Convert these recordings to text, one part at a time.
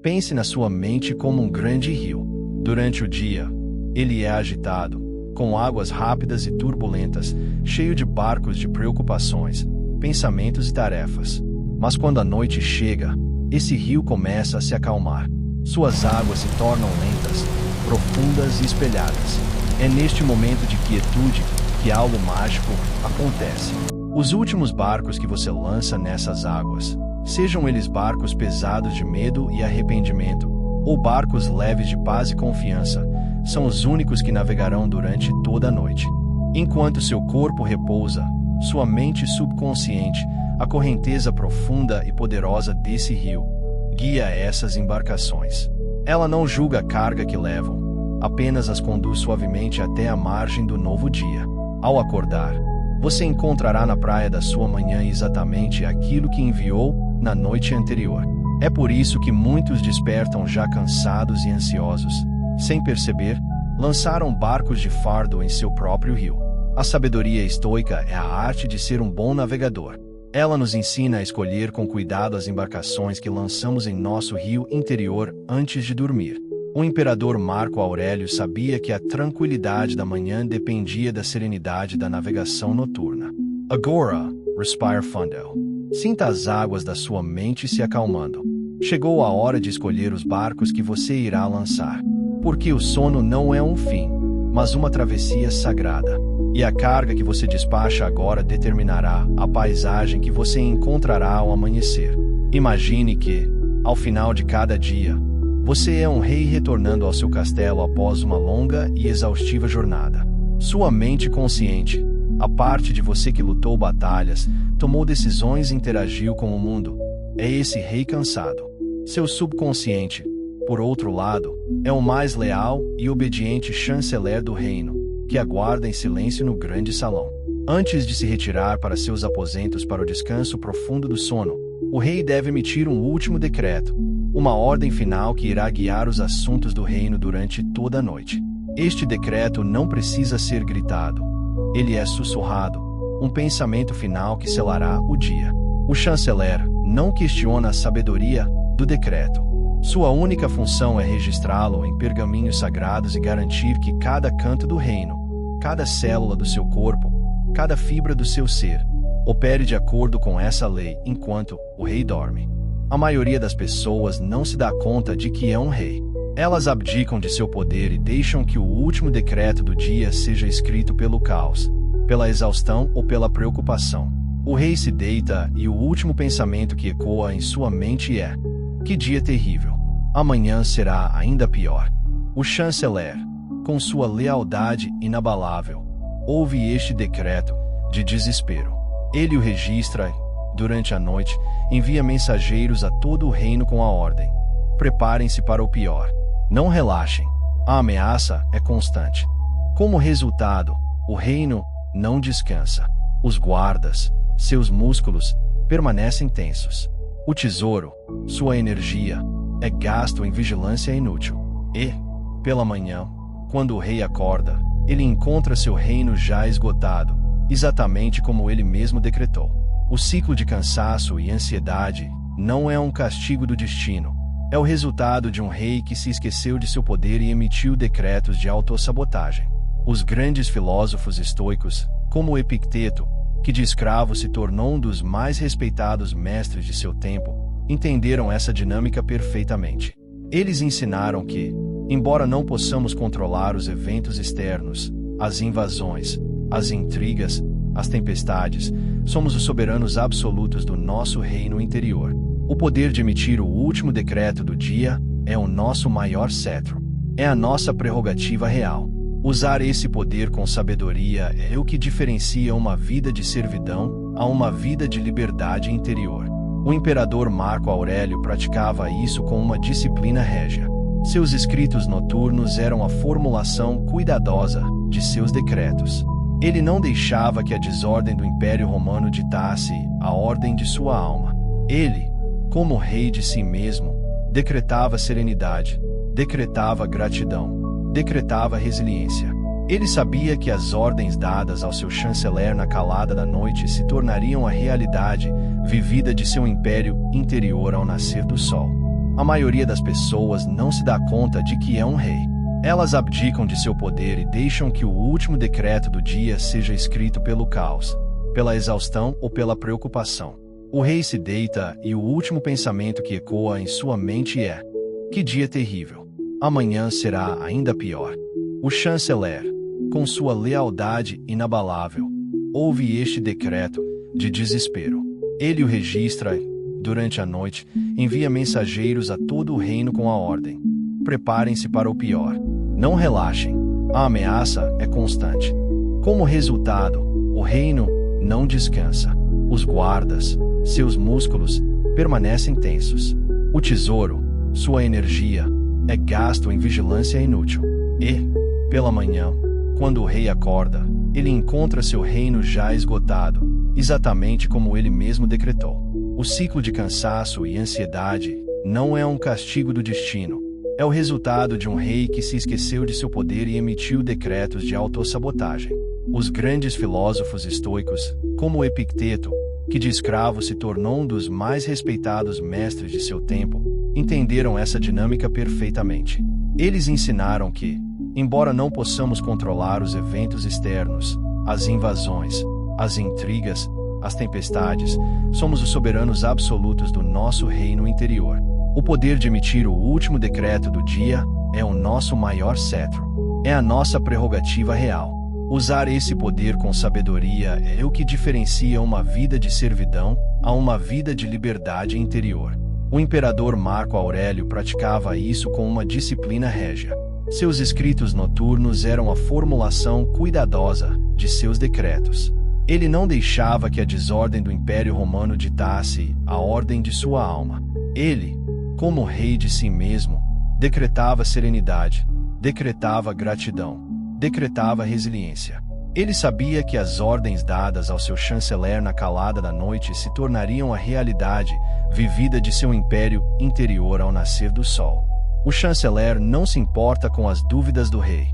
Pense na sua mente como um grande rio. Durante o dia, ele é agitado, com águas rápidas e turbulentas, cheio de barcos de preocupações, pensamentos e tarefas. Mas quando a noite chega, esse rio começa a se acalmar. Suas águas se tornam lentas, profundas e espelhadas. É neste momento de quietude que algo mágico acontece. Os últimos barcos que você lança nessas águas, sejam eles barcos pesados de medo e arrependimento, ou barcos leves de paz e confiança, são os únicos que navegarão durante toda a noite. Enquanto seu corpo repousa, sua mente subconsciente, a correnteza profunda e poderosa desse rio, guia essas embarcações. Ela não julga a carga que levam, apenas as conduz suavemente até a margem do novo dia. Ao acordar, você encontrará na praia da sua manhã exatamente aquilo que enviou na noite anterior. É por isso que muitos despertam já cansados e ansiosos. Sem perceber, lançaram barcos de fardo em seu próprio rio. A sabedoria estoica é a arte de ser um bom navegador. Ela nos ensina a escolher com cuidado as embarcações que lançamos em nosso rio interior antes de dormir. O imperador Marco Aurélio sabia que a tranquilidade da manhã dependia da serenidade da navegação noturna. Agora, respire fundo. Sinta as águas da sua mente se acalmando. Chegou a hora de escolher os barcos que você irá lançar. Porque o sono não é um fim, mas uma travessia sagrada. E a carga que você despacha agora determinará a paisagem que você encontrará ao amanhecer. Imagine que, ao final de cada dia, você é um rei retornando ao seu castelo após uma longa e exaustiva jornada. Sua mente consciente, a parte de você que lutou batalhas, tomou decisões e interagiu com o mundo, é esse rei cansado. Seu subconsciente, por outro lado, é o mais leal e obediente chanceler do reino, que aguarda em silêncio no grande salão. Antes de se retirar para seus aposentos para o descanso profundo do sono, o rei deve emitir um último decreto, uma ordem final que irá guiar os assuntos do reino durante toda a noite. Este decreto não precisa ser gritado. Ele é sussurrado, um pensamento final que selará o dia. O chanceler não questiona a sabedoria do decreto. Sua única função é registrá-lo em pergaminhos sagrados e garantir que cada canto do reino, cada célula do seu corpo, cada fibra do seu ser, opere de acordo com essa lei enquanto o rei dorme. A maioria das pessoas não se dá conta de que é um rei. Elas abdicam de seu poder e deixam que o último decreto do dia seja escrito pelo caos, pela exaustão ou pela preocupação. O rei se deita e o último pensamento que ecoa em sua mente é: que dia terrível! Amanhã será ainda pior. O chanceler, com sua lealdade inabalável, ouve este decreto de desespero. Ele o registra e, durante a noite, envia mensageiros a todo o reino com a ordem: preparem-se para o pior. Não relaxem. A ameaça é constante. Como resultado, o reino não descansa. Os guardas, seus músculos, permanecem tensos. O tesouro, sua energia, é gasto em vigilância inútil. E, pela manhã, quando o rei acorda, ele encontra seu reino já esgotado, exatamente como ele mesmo decretou. O ciclo de cansaço e ansiedade não é um castigo do destino. É o resultado de um rei que se esqueceu de seu poder e emitiu decretos de autossabotagem. Os grandes filósofos estoicos, como Epicteto, que de escravo se tornou um dos mais respeitados mestres de seu tempo, entenderam essa dinâmica perfeitamente. Eles ensinaram que, embora não possamos controlar os eventos externos, as invasões, as intrigas, as tempestades, somos os soberanos absolutos do nosso reino interior. O poder de emitir o último decreto do dia é o nosso maior cetro. É a nossa prerrogativa real. Usar esse poder com sabedoria é o que diferencia uma vida de servidão a uma vida de liberdade interior. O imperador Marco Aurélio praticava isso com uma disciplina régia. Seus escritos noturnos eram a formulação cuidadosa de seus decretos. Ele não deixava que a desordem do Império Romano ditasse a ordem de sua alma. Ele, como rei de si mesmo, decretava serenidade, decretava gratidão, decretava resiliência. Ele sabia que as ordens dadas ao seu chanceler na calada da noite se tornariam a realidade vivida de seu império interior ao nascer do sol. A maioria das pessoas não se dá conta de que é um rei. Elas abdicam de seu poder e deixam que o último decreto do dia seja escrito pelo caos, pela exaustão ou pela preocupação. O rei se deita e o último pensamento que ecoa em sua mente é: que dia terrível! Amanhã será ainda pior. O chanceler, com sua lealdade inabalável, ouve este decreto de desespero. Ele o registra e, durante a noite, envia mensageiros a todo o reino com a ordem: preparem-se para o pior. Não relaxem. A ameaça é constante. Como resultado, o reino não descansa. Os guardas, seus músculos, permanecem tensos. O tesouro, sua energia, é gasto em vigilância inútil. E, pela manhã, quando o rei acorda, ele encontra seu reino já esgotado, exatamente como ele mesmo decretou. O ciclo de cansaço e ansiedade não é um castigo do destino. É o resultado de um rei que se esqueceu de seu poder e emitiu decretos de autossabotagem. Os grandes filósofos estoicos, como Epicteto, que de escravo se tornou um dos mais respeitados mestres de seu tempo, entenderam essa dinâmica perfeitamente. Eles ensinaram que, embora não possamos controlar os eventos externos, as invasões, as intrigas, as tempestades, somos os soberanos absolutos do nosso reino interior. O poder de emitir o último decreto do dia é o nosso maior cetro. É a nossa prerrogativa real. Usar esse poder com sabedoria é o que diferencia uma vida de servidão a uma vida de liberdade interior. O imperador Marco Aurélio praticava isso com uma disciplina régia. Seus escritos noturnos eram a formulação cuidadosa de seus decretos. Ele não deixava que a desordem do Império Romano ditasse a ordem de sua alma. Ele, como rei de si mesmo, decretava serenidade, decretava gratidão, decretava resiliência. Ele sabia que as ordens dadas ao seu chanceler na calada da noite se tornariam a realidade vivida de seu império interior ao nascer do sol. O chanceler não se importa com as dúvidas do rei.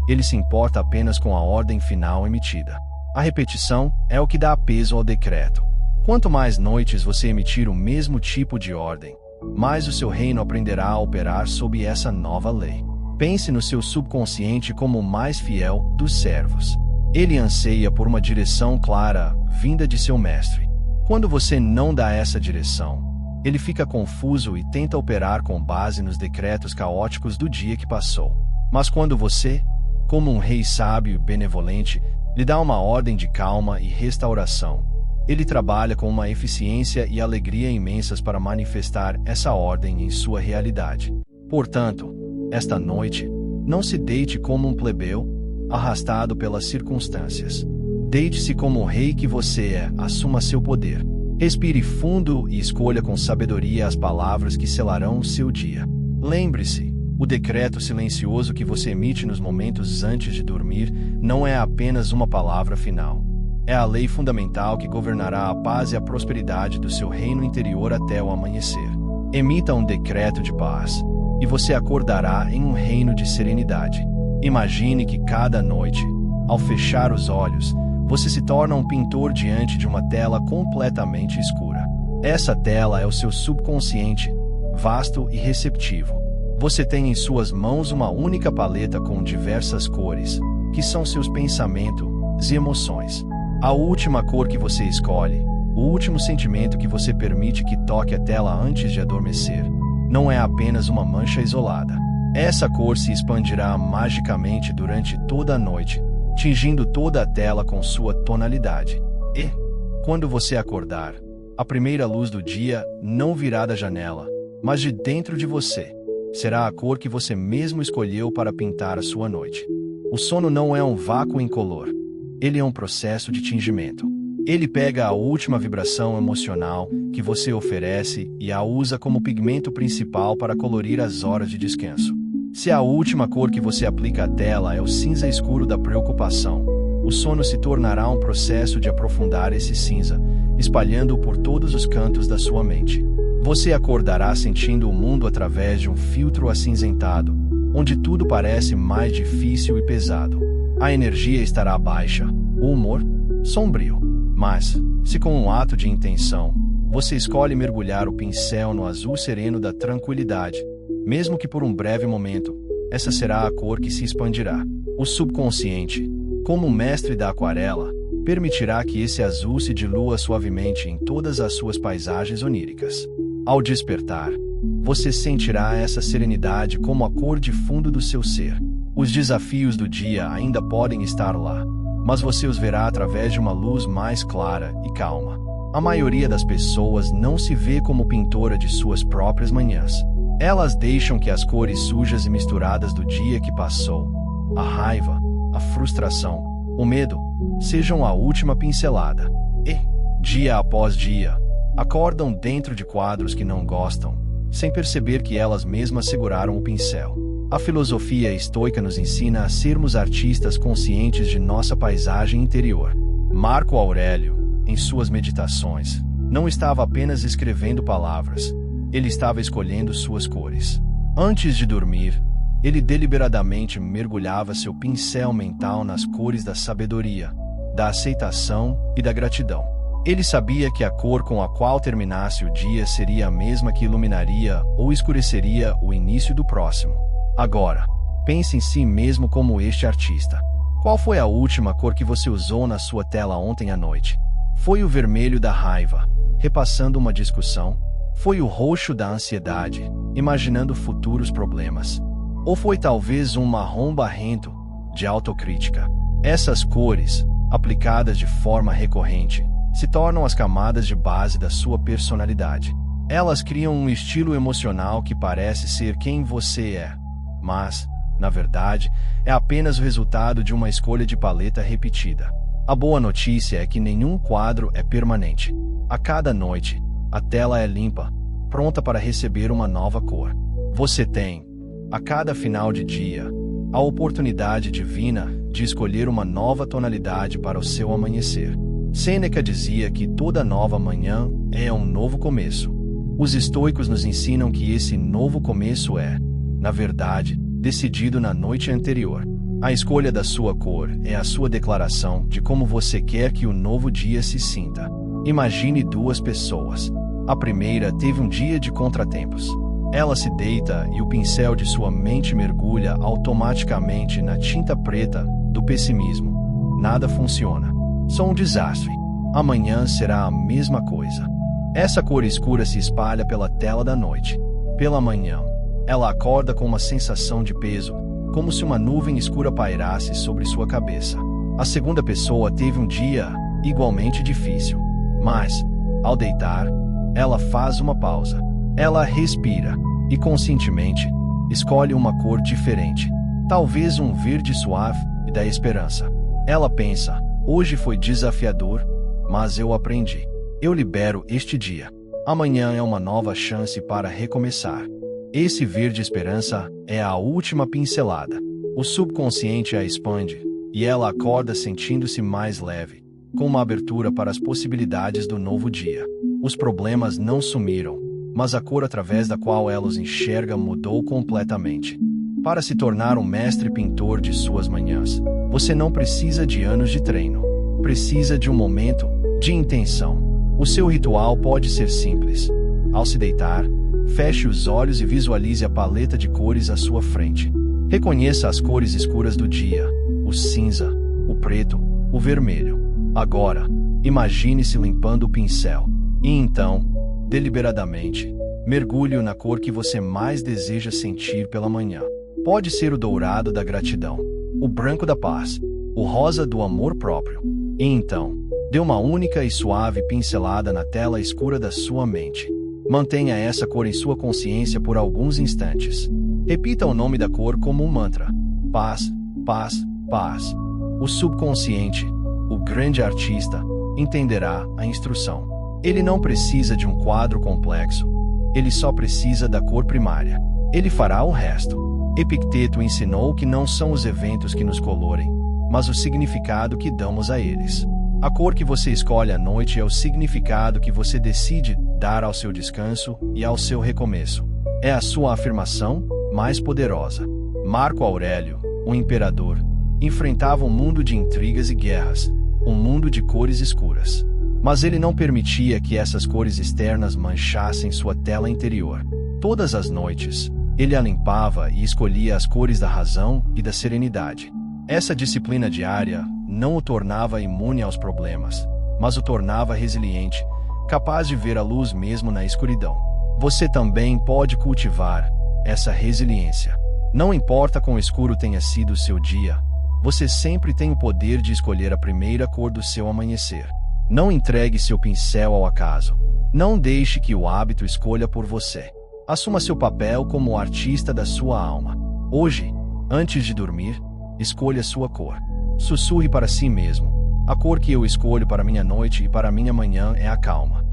Ele se importa apenas com a ordem final emitida. A repetição é o que dá peso ao decreto. Quanto mais noites você emitir o mesmo tipo de ordem, mais o seu reino aprenderá a operar sob essa nova lei. Pense no seu subconsciente como o mais fiel dos servos. Ele anseia por uma direção clara, vinda de seu mestre. Quando você não dá essa direção, ele fica confuso e tenta operar com base nos decretos caóticos do dia que passou. Mas quando você, como um rei sábio e benevolente, lhe dá uma ordem de calma e restauração, ele trabalha com uma eficiência e alegria imensas para manifestar essa ordem em sua realidade. Portanto, esta noite, não se deite como um plebeu, arrastado pelas circunstâncias. Deite-se como o rei que você é, assuma seu poder. Respire fundo e escolha com sabedoria as palavras que selarão o seu dia. Lembre-se, o decreto silencioso que você emite nos momentos antes de dormir não é apenas uma palavra final. É a lei fundamental que governará a paz e a prosperidade do seu reino interior até o amanhecer. Emita um decreto de paz, e você acordará em um reino de serenidade. Imagine que cada noite, ao fechar os olhos, você se torna um pintor diante de uma tela completamente escura. Essa tela é o seu subconsciente, vasto e receptivo. Você tem em suas mãos uma única paleta com diversas cores, que são seus pensamentos e emoções. A última cor que você escolhe, o último sentimento que você permite que toque a tela antes de adormecer, não é apenas uma mancha isolada. Essa cor se expandirá magicamente durante toda a noite, tingindo toda a tela com sua tonalidade. E, quando você acordar, a primeira luz do dia não virá da janela, mas de dentro de você. Será a cor que você mesmo escolheu para pintar a sua noite. O sono não é um vácuo incolor. Ele é um processo de tingimento. Ele pega a última vibração emocional que você oferece e a usa como pigmento principal para colorir as horas de descanso. Se a última cor que você aplica à tela é o cinza escuro da preocupação, o sono se tornará um processo de aprofundar esse cinza, espalhando-o por todos os cantos da sua mente. Você acordará sentindo o mundo através de um filtro acinzentado, onde tudo parece mais difícil e pesado. A energia estará baixa, o humor sombrio. Mas, se com um ato de intenção, Você escolhe mergulhar o pincel no azul sereno da tranquilidade. Mesmo que por um breve momento, essa será a cor que se expandirá. O subconsciente, como o mestre da aquarela, permitirá que esse azul se dilua suavemente em todas as suas paisagens oníricas. Ao despertar, você sentirá essa serenidade como a cor de fundo do seu ser. Os desafios do dia ainda podem estar lá, mas você os verá através de uma luz mais clara e calma. A maioria das pessoas não se vê como pintora de suas próprias manhãs. Elas deixam que as cores sujas e misturadas do dia que passou, a raiva, a frustração, o medo, sejam a última pincelada. E, dia após dia, acordam dentro de quadros que não gostam, sem perceber que elas mesmas seguraram o pincel. A filosofia estoica nos ensina a sermos artistas conscientes de nossa paisagem interior. Marco Aurélio, em suas meditações, não estava apenas escrevendo palavras, ele estava escolhendo suas cores. Antes de dormir, ele deliberadamente mergulhava seu pincel mental nas cores da sabedoria, da aceitação e da gratidão. Ele sabia que a cor com a qual terminasse o dia seria a mesma que iluminaria ou escureceria o início do próximo. Agora, pense em si mesmo como este artista. Qual foi a última cor que você usou na sua tela ontem à noite? Foi o vermelho da raiva, repassando uma discussão? Foi o roxo da ansiedade, imaginando futuros problemas? Ou foi talvez um marrom barrento, de autocrítica? Essas cores, aplicadas de forma recorrente, se tornam as camadas de base da sua personalidade. Elas criam um estilo emocional que parece ser quem você é, mas, na verdade, é apenas o resultado de uma escolha de paleta repetida. A boa notícia é que nenhum quadro é permanente. A cada noite, a tela é limpa, pronta para receber uma nova cor. Você tem, a cada final de dia, a oportunidade divina de escolher uma nova tonalidade para o seu amanhecer. Sêneca dizia que toda nova manhã é um novo começo. Os estoicos nos ensinam que esse novo começo é, na verdade, decidido na noite anterior. A escolha da sua cor é a sua declaração de como você quer que o novo dia se sinta. Imagine duas pessoas. A primeira teve um dia de contratempos. Ela se deita e o pincel de sua mente mergulha automaticamente na tinta preta do pessimismo. Nada funciona. Sou um desastre. Amanhã será a mesma coisa. Essa cor escura se espalha pela tela da noite. Pela manhã, ela acorda com uma sensação de peso, como se uma nuvem escura pairasse sobre sua cabeça. A segunda pessoa teve um dia igualmente difícil. Mas, ao deitar, ela faz uma pausa. Ela respira e, conscientemente, escolhe uma cor diferente. Talvez um verde suave e da esperança. Ela pensa: hoje foi desafiador, mas eu aprendi. Eu libero este dia. Amanhã é uma nova chance para recomeçar. Esse verde esperança é a última pincelada. O subconsciente a expande, e ela acorda sentindo-se mais leve, com uma abertura para as possibilidades do novo dia. Os problemas não sumiram, mas a cor através da qual ela os enxerga mudou completamente. Para se tornar um mestre pintor de suas manhãs, você não precisa de anos de treino. Precisa de um momento de intenção. O seu ritual pode ser simples. Ao se deitar, feche os olhos e visualize a paleta de cores à sua frente. Reconheça as cores escuras do dia: o cinza, o preto, o vermelho. Agora, imagine-se limpando o pincel. E então, deliberadamente, mergulhe na cor que você mais deseja sentir pela manhã. Pode ser o dourado da gratidão, o branco da paz, o rosa do amor próprio. E então, dê uma única e suave pincelada na tela escura da sua mente. Mantenha essa cor em sua consciência por alguns instantes. Repita o nome da cor como um mantra: paz, paz, paz. O subconsciente, o grande artista, entenderá a instrução. Ele não precisa de um quadro complexo. Ele só precisa da cor primária. Ele fará o resto. Epicteto ensinou que não são os eventos que nos colorem, mas o significado que damos a eles. A cor que você escolhe à noite é o significado que você decide dar ao seu descanso e ao seu recomeço. É a sua afirmação mais poderosa. Marco Aurélio, o imperador, enfrentava um mundo de intrigas e guerras, um mundo de cores escuras. Mas ele não permitia que essas cores externas manchassem sua tela interior. Todas as noites, ele a limpava e escolhia as cores da razão e da serenidade. Essa disciplina diária não o tornava imune aos problemas, mas o tornava resiliente, capaz de ver a luz mesmo na escuridão. Você também pode cultivar essa resiliência. Não importa quão escuro tenha sido o seu dia, você sempre tem o poder de escolher a primeira cor do seu amanhecer. Não entregue seu pincel ao acaso. Não deixe que o hábito escolha por você. Assuma seu papel como o artista da sua alma. Hoje, antes de dormir, escolha sua cor. Sussurre para si mesmo: a cor que eu escolho para minha noite e para minha manhã é a calma.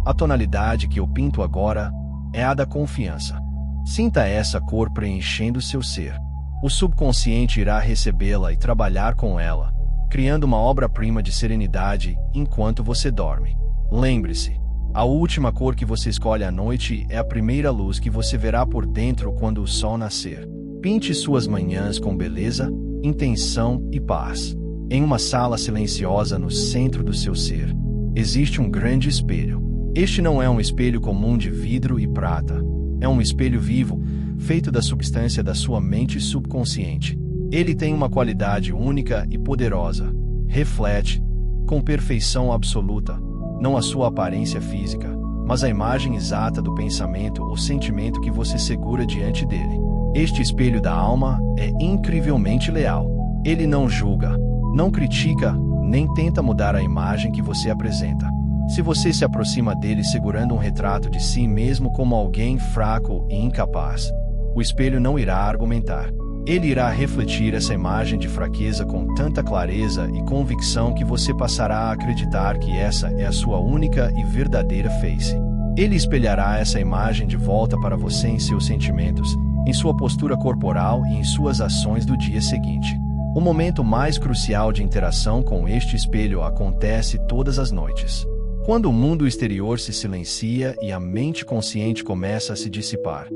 A tonalidade que eu pinto agora é a da confiança. Sinta essa cor preenchendo seu ser. O subconsciente irá recebê-la e trabalhar com ela, criando uma obra-prima de serenidade enquanto você dorme. Lembre-se, a última cor que você escolhe à noite é a primeira luz que você verá por dentro quando o sol nascer. Pinte suas manhãs com beleza, intenção e paz. Em uma sala silenciosa no centro do seu ser, existe um grande espelho. Este não é um espelho comum de vidro e prata. É um espelho vivo, feito da substância da sua mente subconsciente. Ele tem uma qualidade única e poderosa. Reflete, com perfeição absoluta, não a sua aparência física, mas a imagem exata do pensamento ou sentimento que você segura diante dele. Este espelho da alma é incrivelmente leal. Ele não julga, não critica, nem tenta mudar a imagem que você apresenta. Se você se aproxima dele segurando um retrato de si mesmo como alguém fraco e incapaz, o espelho não irá argumentar. Ele irá refletir essa imagem de fraqueza com tanta clareza e convicção que você passará a acreditar que essa é a sua única e verdadeira face. Ele espelhará essa imagem de volta para você em seus sentimentos, em sua postura corporal e em suas ações do dia seguinte. O momento mais crucial de interação com este espelho acontece todas as noites. Quando o mundo exterior se silencia e a mente consciente começa a se dissipar,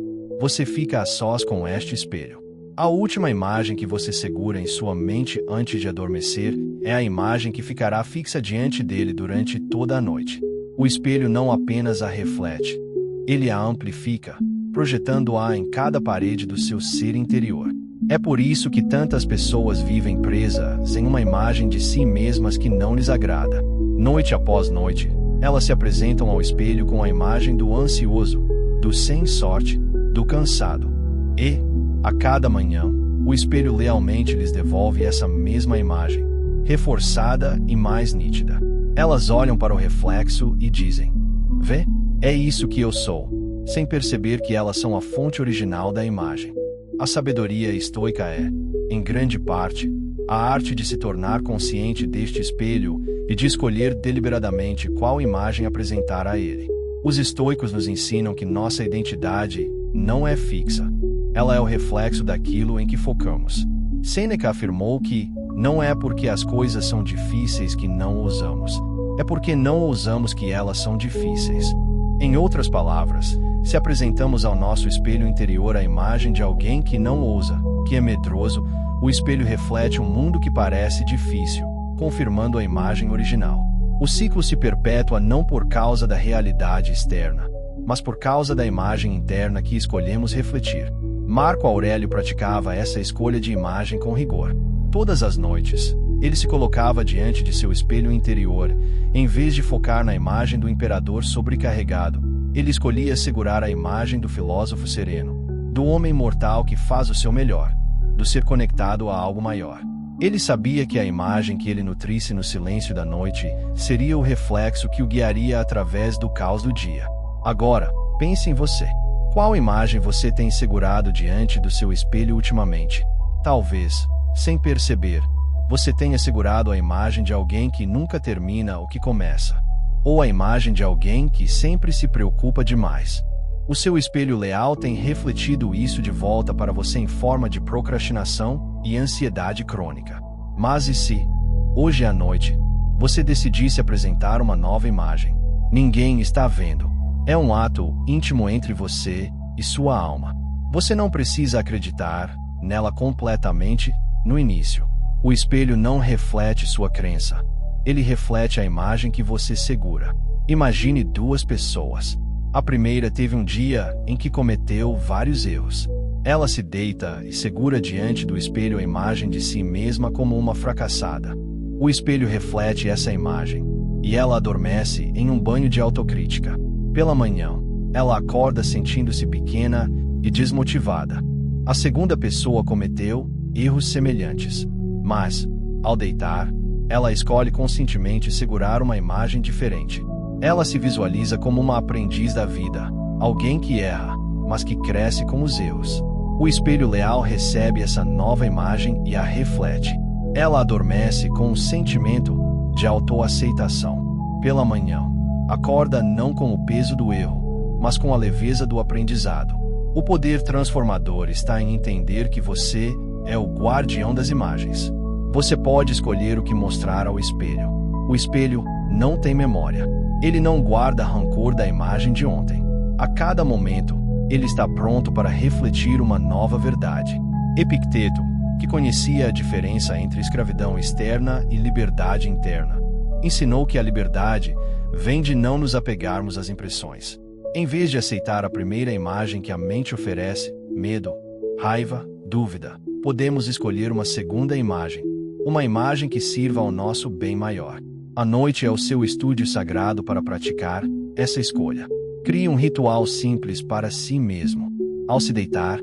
você fica a sós com este espelho. A última imagem que você segura em sua mente antes de adormecer é a imagem que ficará fixa diante dele durante toda a noite. O espelho não apenas a reflete, ele a amplifica, projetando-a em cada parede do seu ser interior. É por isso que tantas pessoas vivem presas em uma imagem de si mesmas que não lhes agrada. Noite após noite, elas se apresentam ao espelho com a imagem do ansioso, do sem sorte, do cansado. E, a cada manhã, o espelho lealmente lhes devolve essa mesma imagem, reforçada e mais nítida. Elas olham para o reflexo e dizem: "Vê? É isso que eu sou", sem perceber que elas são a fonte original da imagem. A sabedoria estoica é, em grande parte, a arte de se tornar consciente deste espelho e de escolher deliberadamente qual imagem apresentar a ele. Os estoicos nos ensinam que nossa identidade não é fixa. Ela é o reflexo daquilo em que focamos. Sêneca afirmou que não é porque as coisas são difíceis que não ousamos. É porque não ousamos que elas são difíceis. Em outras palavras, se apresentamos ao nosso espelho interior a imagem de alguém que não ousa, que é medroso, o espelho reflete um mundo que parece difícil, confirmando a imagem original. O ciclo se perpetua não por causa da realidade externa, mas por causa da imagem interna que escolhemos refletir. Marco Aurélio praticava essa escolha de imagem com rigor. Todas as noites, ele se colocava diante de seu espelho interior, em vez de focar na imagem do imperador sobrecarregado. Ele escolhia segurar a imagem do filósofo sereno, do homem mortal que faz o seu melhor, do ser conectado a algo maior. Ele sabia que a imagem que ele nutrisse no silêncio da noite seria o reflexo que o guiaria através do caos do dia. Agora, pense em você. Qual imagem você tem segurado diante do seu espelho ultimamente? Talvez, sem perceber, você tenha segurado a imagem de alguém que nunca termina o que começa, ou a imagem de alguém que sempre se preocupa demais. O seu espelho leal tem refletido isso de volta para você em forma de procrastinação e ansiedade crônica. Mas e se, hoje à noite, você decidisse apresentar uma nova imagem? Ninguém está vendo. É um ato íntimo entre você e sua alma. Você não precisa acreditar nela completamente no início. O espelho não reflete sua crença. ele reflete a imagem que você segura. Imagine duas pessoas. A primeira teve um dia em que cometeu vários erros. Ela se deita e segura diante do espelho a imagem de si mesma como uma fracassada. O espelho reflete essa imagem, e ela adormece em um banho de autocrítica. Pela manhã, ela acorda sentindo-se pequena e desmotivada. A segunda pessoa cometeu erros semelhantes, mas, ao deitar, ela escolhe conscientemente segurar uma imagem diferente. Ela se visualiza como uma aprendiz da vida, alguém que erra, mas que cresce com os erros. O espelho leal recebe essa nova imagem e a reflete. Ela adormece com um sentimento de autoaceitação. Pela manhã, acorda não com o peso do erro, mas com a leveza do aprendizado. O poder transformador está em entender que você é o guardião das imagens. Você pode escolher o que mostrar ao espelho. O espelho não tem memória. Ele não guarda rancor da imagem de ontem. A cada momento, ele está pronto para refletir uma nova verdade. Epicteto, que conhecia a diferença entre escravidão externa e liberdade interna, ensinou que a liberdade vem de não nos apegarmos às impressões. Em vez de aceitar a primeira imagem que a mente oferece, medo, raiva, dúvida, podemos escolher uma segunda imagem, uma imagem que sirva ao nosso bem maior. A noite é o seu estúdio sagrado para praticar essa escolha. Crie um ritual simples para si mesmo. Ao se deitar,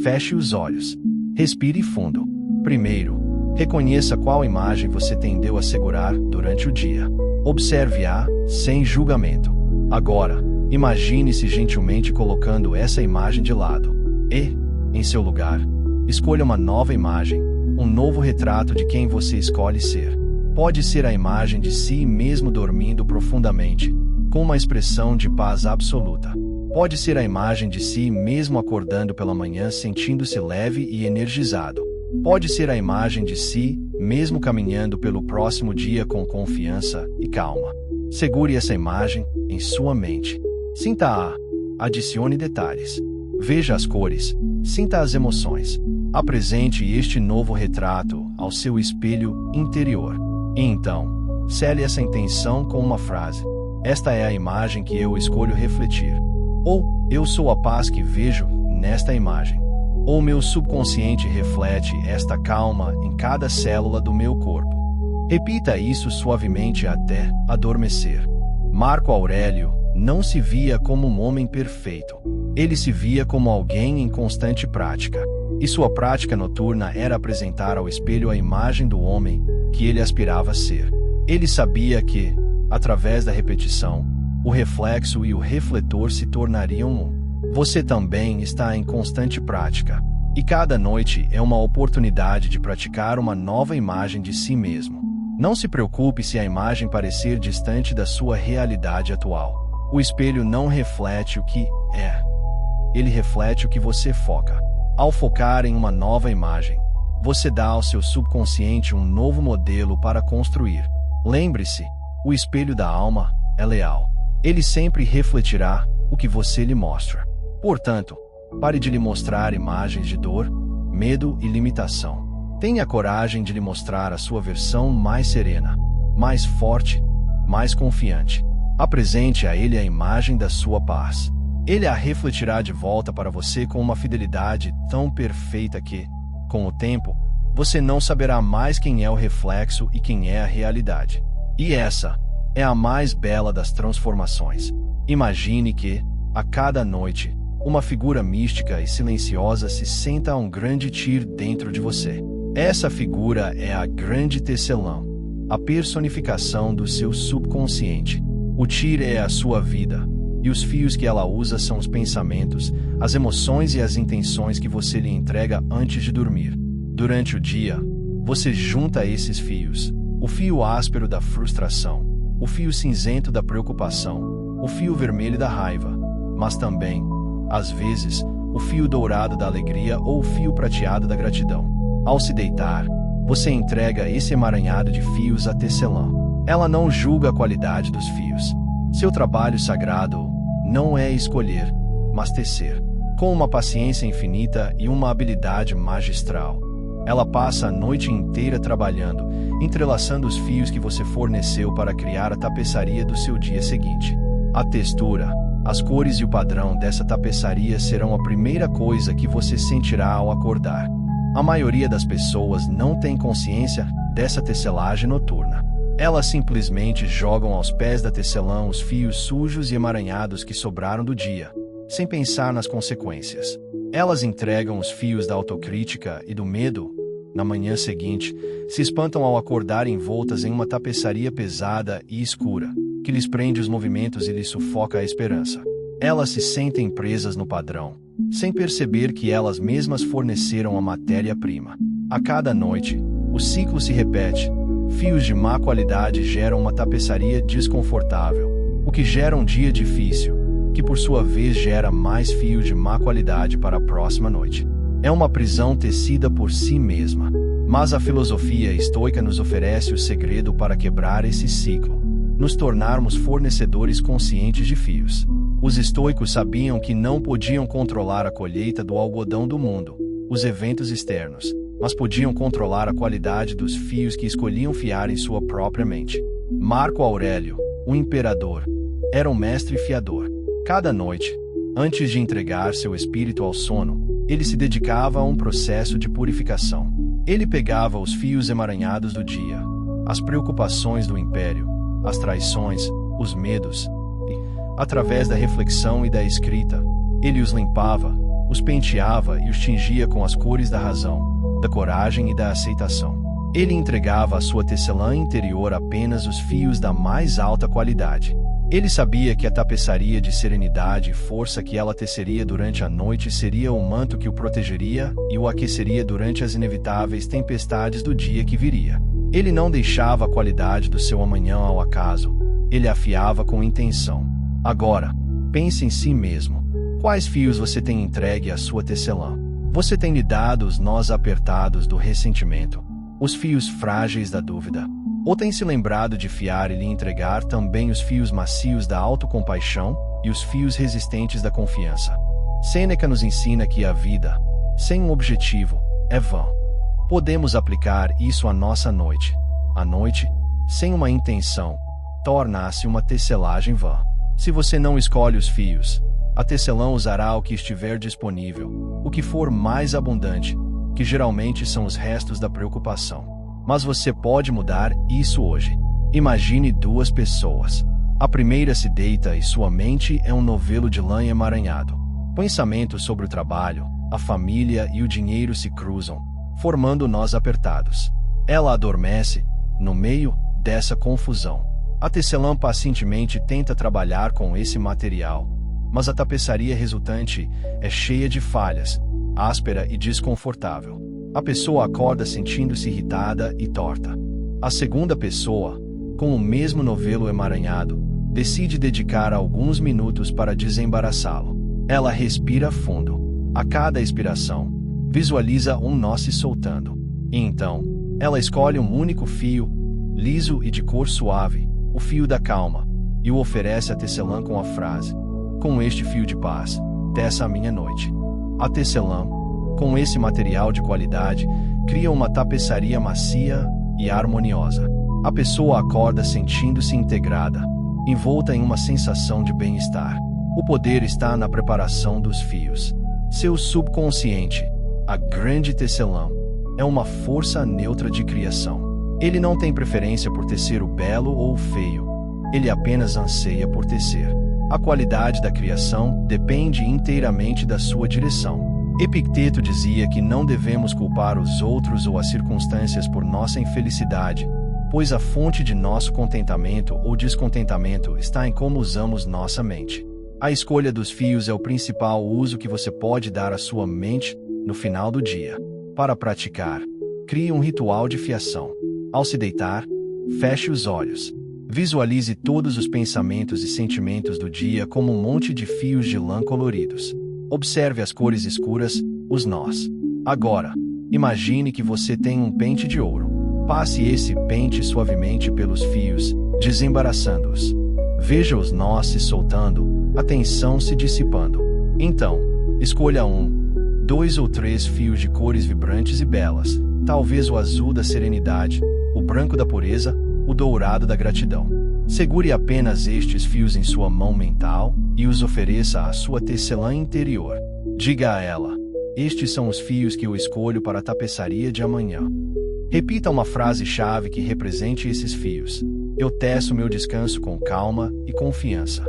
feche os olhos. Respire fundo. Primeiro, reconheça qual imagem você tendeu a segurar durante o dia. Observe-a sem julgamento. Agora, imagine-se gentilmente colocando essa imagem de lado. E, em seu lugar, escolha uma nova imagem, um novo retrato de quem você escolhe ser. Pode ser a imagem de si mesmo dormindo profundamente, com uma expressão de paz absoluta. Pode ser a imagem de si mesmo acordando pela manhã sentindo-se leve e energizado. Pode ser a imagem de si mesmo caminhando pelo próximo dia com confiança e calma. Segure essa imagem em sua mente. Sinta-a. Adicione detalhes. Veja as cores. Sinta as emoções. Apresente este novo retrato ao seu espelho interior. E então, cele essa intenção com uma frase. Esta é a imagem que eu escolho refletir. Ou, eu sou a paz que vejo nesta imagem. Ou meu subconsciente reflete esta calma em cada célula do meu corpo. Repita isso suavemente até adormecer. Marco Aurélio não se via como um homem perfeito. Ele se via como alguém em constante prática. E sua prática noturna era apresentar ao espelho a imagem do homem que ele aspirava a ser. Ele sabia que, através da repetição, o reflexo e o refletor se tornariam um. Você também está em constante prática. E cada noite é uma oportunidade de praticar uma nova imagem de si mesmo. Não se preocupe se a imagem parecer distante da sua realidade atual. O espelho não reflete o que é. Ele reflete o que você foca. Ao focar em uma nova imagem, você dá ao seu subconsciente um novo modelo para construir. Lembre-se, o espelho da alma é leal. Ele sempre refletirá o que você lhe mostra. Portanto, pare de lhe mostrar imagens de dor, medo e limitação. Tenha coragem de lhe mostrar a sua versão mais serena, mais forte, mais confiante. Apresente a ele a imagem da sua paz. Ele a refletirá de volta para você com uma fidelidade tão perfeita que, com o tempo, você não saberá mais quem é o reflexo e quem é a realidade. E essa é a mais bela das transformações. Imagine que, a cada noite, uma figura mística e silenciosa se senta a um grande Tyr dentro de você. Essa figura é a grande tecelã, a personificação do seu subconsciente. O Tyr é a sua vida. E os fios que ela usa são os pensamentos, as emoções e as intenções que você lhe entrega antes de dormir. Durante o dia, você junta esses fios: o fio áspero da frustração, o fio cinzento da preocupação, o fio vermelho da raiva, mas também, às vezes, o fio dourado da alegria ou o fio prateado da gratidão. Ao se deitar, você entrega esse emaranhado de fios à tecelã. Ela não julga a qualidade dos fios. Seu trabalho sagrado não é escolher, mas tecer. Com uma paciência infinita e uma habilidade magistral, Ela passa a noite inteira trabalhando, entrelaçando os fios que você forneceu para criar a tapeçaria do seu dia seguinte. A textura, as cores e o padrão dessa tapeçaria serão a primeira coisa que você sentirá ao acordar. A maioria das pessoas não tem consciência dessa tecelagem noturna. Elas simplesmente jogam aos pés da tecelã os fios sujos e emaranhados que sobraram do dia, sem pensar nas consequências. Elas entregam os fios da autocrítica e do medo. Na manhã seguinte, se espantam ao acordar envoltas em uma tapeçaria pesada e escura, que lhes prende os movimentos e lhes sufoca a esperança. Elas se sentem presas no padrão, sem perceber que elas mesmas forneceram a matéria-prima. A cada noite, o ciclo se repete. Fios de má qualidade geram uma tapeçaria desconfortável, o que gera um dia difícil, que por sua vez gera mais fios de má qualidade para a próxima noite. É uma prisão tecida por si mesma, mas a filosofia estoica nos oferece o segredo para quebrar esse ciclo, nos tornarmos fornecedores conscientes de fios. Os estoicos sabiam que não podiam controlar a colheita do algodão do mundo, os eventos externos, mas podiam controlar a qualidade dos fios que escolhiam fiar em sua própria mente. Marco Aurélio, o imperador, era um mestre fiador. Cada noite, antes de entregar seu espírito ao sono, ele se dedicava a um processo de purificação. Ele pegava os fios emaranhados do dia, as preocupações do império, as traições, os medos, e, através da reflexão e da escrita, ele os limpava, os penteava e os tingia com as cores da razão, da coragem e da aceitação. Ele entregava à sua tecelã interior apenas os fios da mais alta qualidade. Ele sabia que a tapeçaria de serenidade e força que ela teceria durante a noite seria o manto que o protegeria e o aqueceria durante as inevitáveis tempestades do dia que viria. Ele não deixava a qualidade do seu amanhã ao acaso, ele afiava com intenção. Agora, pense em si mesmo. Quais fios você tem entregue à sua tecelã? Você tem lhe dado os nós apertados do ressentimento, os fios frágeis da dúvida? Ou tem se lembrado de fiar e lhe entregar também os fios macios da autocompaixão e os fios resistentes da confiança? Sêneca nos ensina que a vida, sem um objetivo, é vã. Podemos aplicar isso à nossa noite. A noite, sem uma intenção, torna-se uma tecelagem vã. Se você não escolhe os fios, a tecelã usará o que estiver disponível, o que for mais abundante, que geralmente são os restos da preocupação. Mas você pode mudar isso hoje. Imagine duas pessoas. A primeira se deita e sua mente é um novelo de lã emaranhado. Pensamentos sobre o trabalho, a família e o dinheiro se cruzam, formando nós apertados. Ela adormece, no meio dessa confusão. A tecelã pacientemente tenta trabalhar com esse material, mas a tapeçaria resultante é cheia de falhas, áspera e desconfortável. A pessoa acorda sentindo-se irritada e torta. A segunda pessoa, com o mesmo novelo emaranhado, decide dedicar alguns minutos para desembaraçá-lo. Ela respira fundo. A cada expiração, visualiza um nó se soltando. E então, ela escolhe um único fio, liso e de cor suave, o fio da calma, e o oferece à tecelã com a frase: "Com este fio de paz, teça a minha noite." A tecelã, com esse material de qualidade, cria uma tapeçaria macia e harmoniosa. A pessoa acorda sentindo-se integrada, envolta em uma sensação de bem-estar. O poder está na preparação dos fios. Seu subconsciente, a grande tecelã, é uma força neutra de criação. Ele não tem preferência por tecer o belo ou o feio. Ele apenas anseia por tecer. A qualidade da criação depende inteiramente da sua direção. Epicteto dizia que não devemos culpar os outros ou as circunstâncias por nossa infelicidade, pois a fonte de nosso contentamento ou descontentamento está em como usamos nossa mente. A escolha dos fios é o principal uso que você pode dar à sua mente no final do dia. Para praticar, crie um ritual de fiação. Ao se deitar, feche os olhos. Visualize todos os pensamentos e sentimentos do dia como um monte de fios de lã coloridos. Observe as cores escuras, os nós. Agora, imagine que você tem um pente de ouro. Passe esse pente suavemente pelos fios, desembaraçando-os. Veja os nós se soltando, a tensão se dissipando. Então, escolha 1, 2 ou 3 fios de cores vibrantes e belas. talvez o azul da serenidade, o branco da pureza, o dourado da gratidão. Segure apenas estes fios em sua mão mental e os ofereça à sua tecelã interior. Diga a ela: estes são os fios que eu escolho para a tapeçaria de amanhã. Repita uma frase-chave que represente esses fios. Eu teço meu descanso com calma e confiança.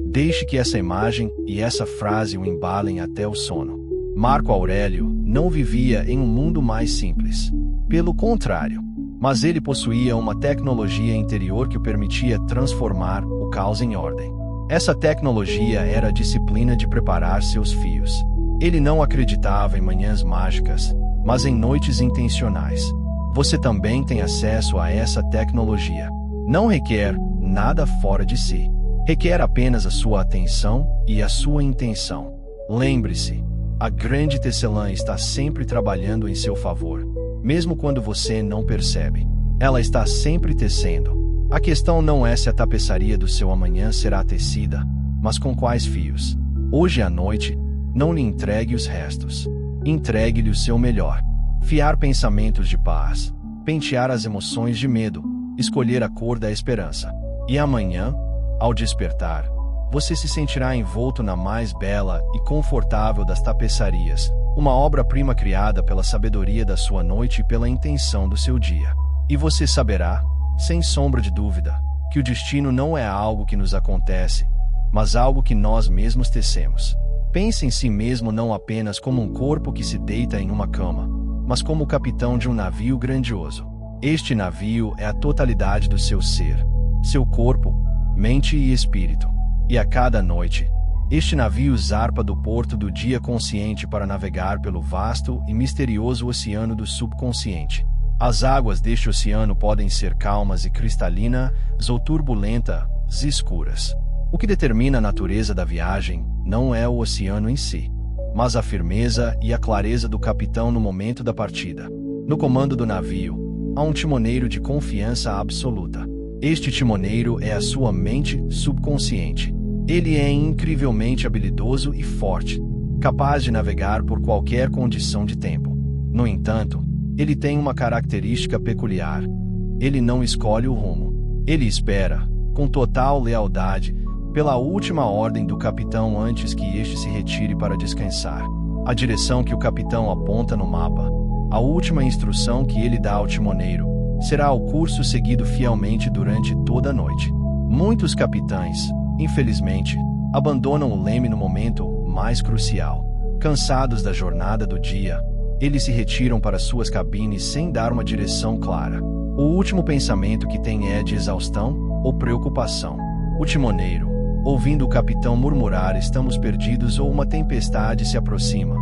Deixe que essa imagem e essa frase o embalem até o sono. Marco Aurélio não vivia em um mundo mais simples. Pelo contrário, mas ele possuía uma tecnologia interior que o permitia transformar o caos em ordem. Essa tecnologia era a disciplina de preparar seus fios. Ele não acreditava em manhãs mágicas, mas em noites intencionais. Você também tem acesso a essa tecnologia. Não requer nada fora de si. Requer apenas a sua atenção e a sua intenção. Lembre-se, a grande tecelã está sempre trabalhando em seu favor, mesmo quando você não percebe. Ela está sempre tecendo. A questão não é se a tapeçaria do seu amanhã será tecida, mas com quais fios. Hoje à noite, não lhe entregue os restos. Entregue-lhe o seu melhor. Fiar pensamentos de paz, pentear as emoções de medo, escolher a cor da esperança. E amanhã, ao despertar, você se sentirá envolto na mais bela e confortável das tapeçarias, uma obra-prima criada pela sabedoria da sua noite e pela intenção do seu dia. E você saberá, sem sombra de dúvida, que o destino não é algo que nos acontece, mas algo que nós mesmos tecemos. Pense em si mesmo não apenas como um corpo que se deita em uma cama, mas como o capitão de um navio grandioso. Este navio é a totalidade do seu ser, seu corpo, mente e espírito. E a cada noite, este navio zarpa do porto do dia consciente para navegar pelo vasto e misterioso oceano do subconsciente. As águas deste oceano podem ser calmas e cristalinas ou turbulentas e escuras. O que determina a natureza da viagem não é o oceano em si, mas a firmeza e a clareza do capitão no momento da partida. No comando do navio, há um timoneiro de confiança absoluta. Este timoneiro é a sua mente subconsciente. Ele é incrivelmente habilidoso e forte, capaz de navegar por qualquer condição de tempo. No entanto, ele tem uma característica peculiar. Ele não escolhe o rumo. Ele espera, com total lealdade, pela última ordem do capitão antes que este se retire para descansar. A direção que o capitão aponta no mapa, a última instrução que ele dá ao timoneiro, será o curso seguido fielmente durante toda a noite. Muitos capitães, infelizmente, abandonam o leme no momento mais crucial. Cansados da jornada do dia, eles se retiram para suas cabines sem dar uma direção clara. O último pensamento que tem é de exaustão ou preocupação. O timoneiro, ouvindo o capitão murmurar "estamos perdidos" ou "uma tempestade se aproxima",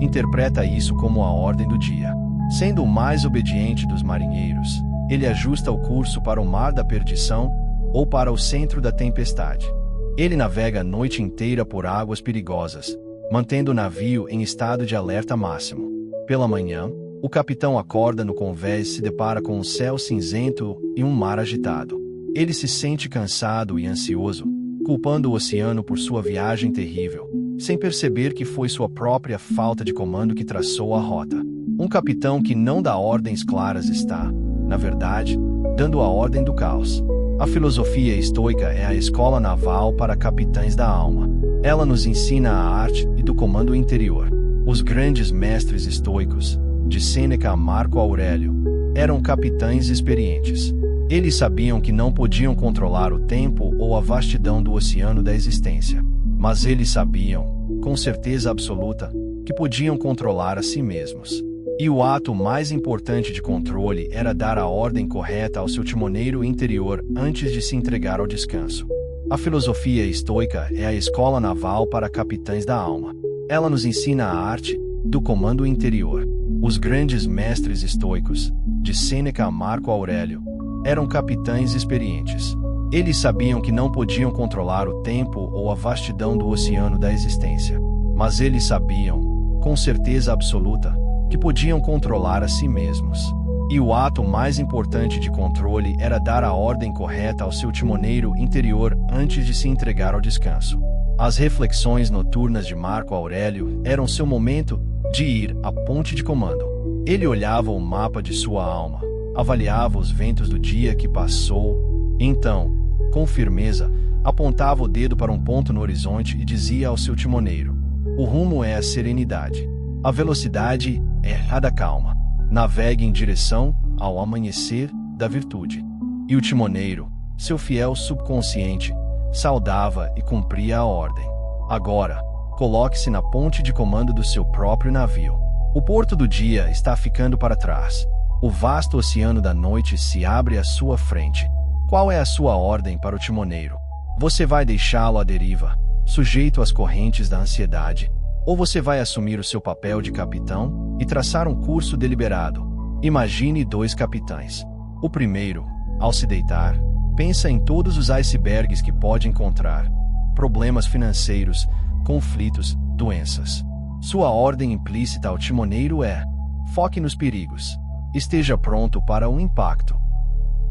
interpreta isso como a ordem do dia. Sendo o mais obediente dos marinheiros, ele ajusta o curso para o mar da perdição ou para o centro da tempestade. Ele navega a noite inteira por águas perigosas, mantendo o navio em estado de alerta máximo. Pela manhã, o capitão acorda no convés e se depara com um céu cinzento e um mar agitado. Ele se sente cansado e ansioso, culpando o oceano por sua viagem terrível, sem perceber que foi sua própria falta de comando que traçou a rota. Um capitão que não dá ordens claras está, na verdade, dando a ordem do caos. A filosofia estoica é a escola naval para capitães da alma. Ela nos ensina a arte e do comando interior. Os grandes mestres estoicos, de Sêneca a Marco Aurélio, eram capitães experientes. Eles sabiam que não podiam controlar o tempo ou a vastidão do oceano da existência, mas eles sabiam, com certeza absoluta, que podiam controlar a si mesmos. E o ato mais importante de controle era dar a ordem correta ao seu timoneiro interior antes de se entregar ao descanso. A filosofia estoica é a escola naval para capitães da alma. Ela nos ensina a arte do comando interior. Os grandes mestres estoicos, de Sêneca a Marco Aurélio, eram capitães experientes. Eles sabiam que não podiam controlar o tempo ou a vastidão do oceano da existência, mas eles sabiam, com certeza absoluta, que podiam controlar a si mesmos. E o ato mais importante de controle era dar a ordem correta ao seu timoneiro interior antes de se entregar ao descanso. As reflexões noturnas de Marco Aurélio eram seu momento de ir à ponte de comando. Ele olhava o mapa de sua alma, avaliava os ventos do dia que passou, e então, com firmeza, apontava o dedo para um ponto no horizonte e dizia ao seu timoneiro: o rumo é a serenidade. A velocidade é a da calma. Navegue em direção ao amanhecer da virtude. E o timoneiro, seu fiel subconsciente, saudava e cumpria a ordem. Agora, coloque-se na ponte de comando do seu próprio navio. O porto do dia está ficando para trás. O vasto oceano da noite se abre à sua frente. Qual é a sua ordem para o timoneiro? Você vai deixá-lo à deriva, sujeito às correntes da ansiedade? Ou você vai assumir o seu papel de capitão e traçar um curso deliberado? Imagine 2 capitães. O primeiro, ao se deitar, pensa em todos os icebergs que pode encontrar: problemas financeiros, conflitos, doenças. Sua ordem implícita ao timoneiro é: foque nos perigos. Esteja pronto para o impacto.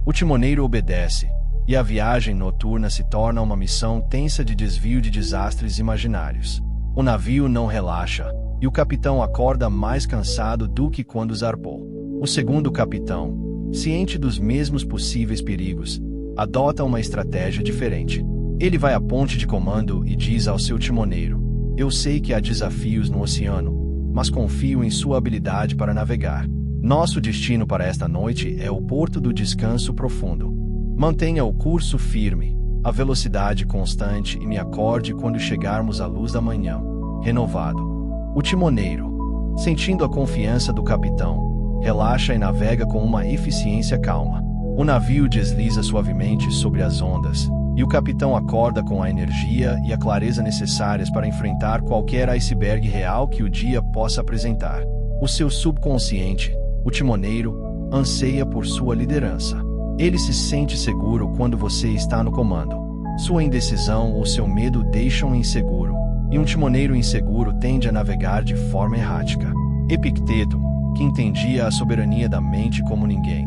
O timoneiro obedece, e a viagem noturna se torna uma missão tensa de desvio de desastres imaginários. O navio não relaxa, e o capitão acorda mais cansado do que quando zarpou. O segundo capitão, ciente dos mesmos possíveis perigos, adota uma estratégia diferente. Ele vai à ponte de comando e diz ao seu timoneiro: eu sei que há desafios no oceano, mas confio em sua habilidade para navegar. Nosso destino para esta noite é o porto do descanso profundo. Mantenha o curso firme, a velocidade constante e me acorde quando chegarmos à luz da manhã. Renovado. O timoneiro, sentindo a confiança do capitão, relaxa e navega com uma eficiência calma. O navio desliza suavemente sobre as ondas, e o capitão acorda com a energia e a clareza necessárias para enfrentar qualquer iceberg real que o dia possa apresentar. O seu subconsciente, o timoneiro, anseia por sua liderança. Ele se sente seguro quando você está no comando. Sua indecisão ou seu medo deixam inseguro, e um timoneiro inseguro tende a navegar de forma errática. Epicteto, que entendia a soberania da mente como ninguém,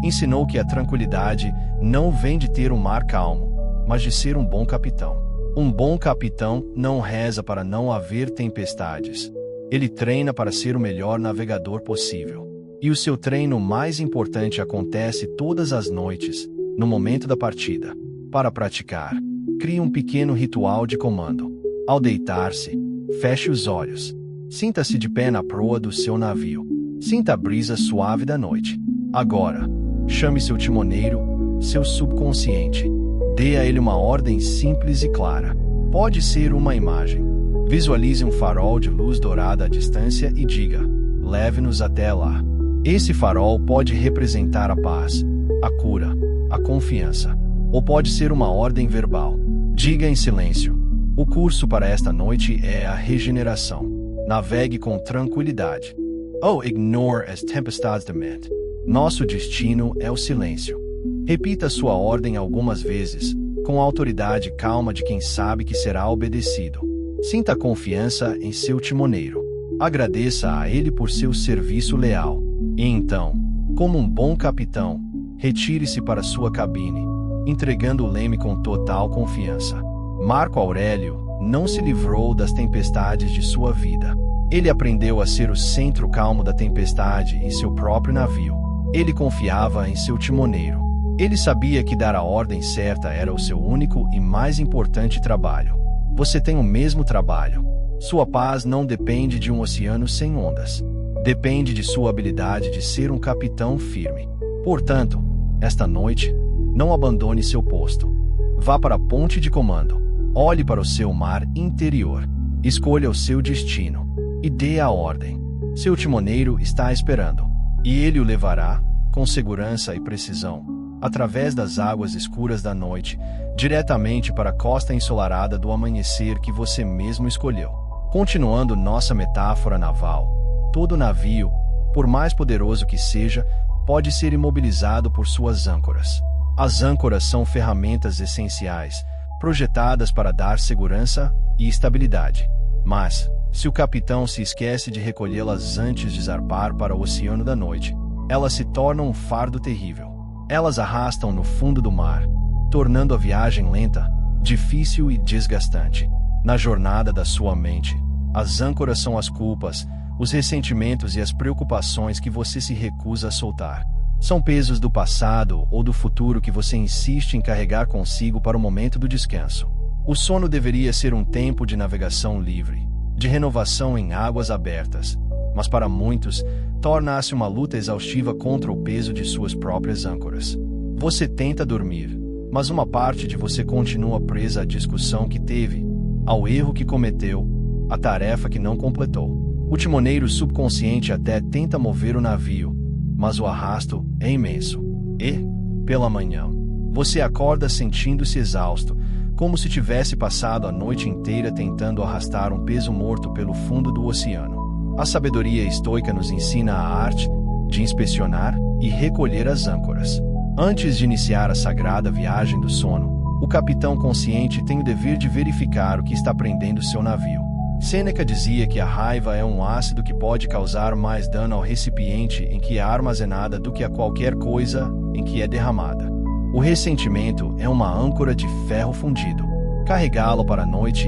ensinou que a tranquilidade não vem de ter um mar calmo, mas de ser um bom capitão. Um bom capitão não reza para não haver tempestades. Ele treina para ser o melhor navegador possível. E o seu treino mais importante acontece todas as noites, no momento da partida. Para praticar, crie um pequeno ritual de comando. Ao deitar-se, feche os olhos. Sinta-se de pé na proa do seu navio. Sinta a brisa suave da noite. Agora, chame seu timoneiro, seu subconsciente. Dê a ele uma ordem simples e clara. Pode ser uma imagem. Visualize um farol de luz dourada à distância e diga: leve-nos até lá. Esse farol pode representar a paz, a cura, a confiança. Ou pode ser uma ordem verbal. Diga em silêncio: o curso para esta noite é a regeneração. Navegue com tranquilidade. Ou ignore as tempestades demand. Nosso destino é o silêncio. Repita sua ordem algumas vezes, com a autoridade calma de quem sabe que será obedecido. Sinta a confiança em seu timoneiro. Agradeça a ele por seu serviço leal. E então, como um bom capitão, retire-se para sua cabine, entregando o leme com total confiança. Marco Aurélio não se livrou das tempestades de sua vida. Ele aprendeu a ser o centro calmo da tempestade em seu próprio navio. Ele confiava em seu timoneiro. Ele sabia que dar a ordem certa era o seu único e mais importante trabalho. Você tem o mesmo trabalho. Sua paz não depende de um oceano sem ondas. Depende de sua habilidade de ser um capitão firme. Portanto, esta noite, não abandone seu posto. Vá para a ponte de comando. Olhe para o seu mar interior. Escolha o seu destino. E dê a ordem. Seu timoneiro está esperando. E ele o levará, com segurança e precisão, através das águas escuras da noite, diretamente para a costa ensolarada do amanhecer que você mesmo escolheu. Continuando nossa metáfora naval, todo navio, por mais poderoso que seja, pode ser imobilizado por suas âncoras. As âncoras são ferramentas essenciais, projetadas para dar segurança e estabilidade. Mas, se o capitão se esquece de recolhê-las antes de zarpar para o oceano da noite, elas se tornam um fardo terrível. Elas arrastam no fundo do mar, tornando a viagem lenta, difícil e desgastante. Na jornada da sua mente, as âncoras são as culpas, os ressentimentos e as preocupações que você se recusa a soltar. São pesos do passado ou do futuro que você insiste em carregar consigo para o momento do descanso. O sono deveria ser um tempo de navegação livre, de renovação em águas abertas, mas para muitos, torna-se uma luta exaustiva contra o peso de suas próprias âncoras. Você tenta dormir, mas uma parte de você continua presa à discussão que teve, ao erro que cometeu, à tarefa que não completou. O timoneiro subconsciente até tenta mover o navio, mas o arrasto é imenso. E, pela manhã, você acorda sentindo-se exausto, como se tivesse passado a noite inteira tentando arrastar um peso morto pelo fundo do oceano. A sabedoria estoica nos ensina a arte de inspecionar e recolher as âncoras. Antes de iniciar a sagrada viagem do sono, o capitão consciente tem o dever de verificar o que está prendendo seu navio. Sêneca dizia que a raiva é um ácido que pode causar mais dano ao recipiente em que é armazenada do que a qualquer coisa em que é derramada. O ressentimento é uma âncora de ferro fundido. Carregá-lo para a noite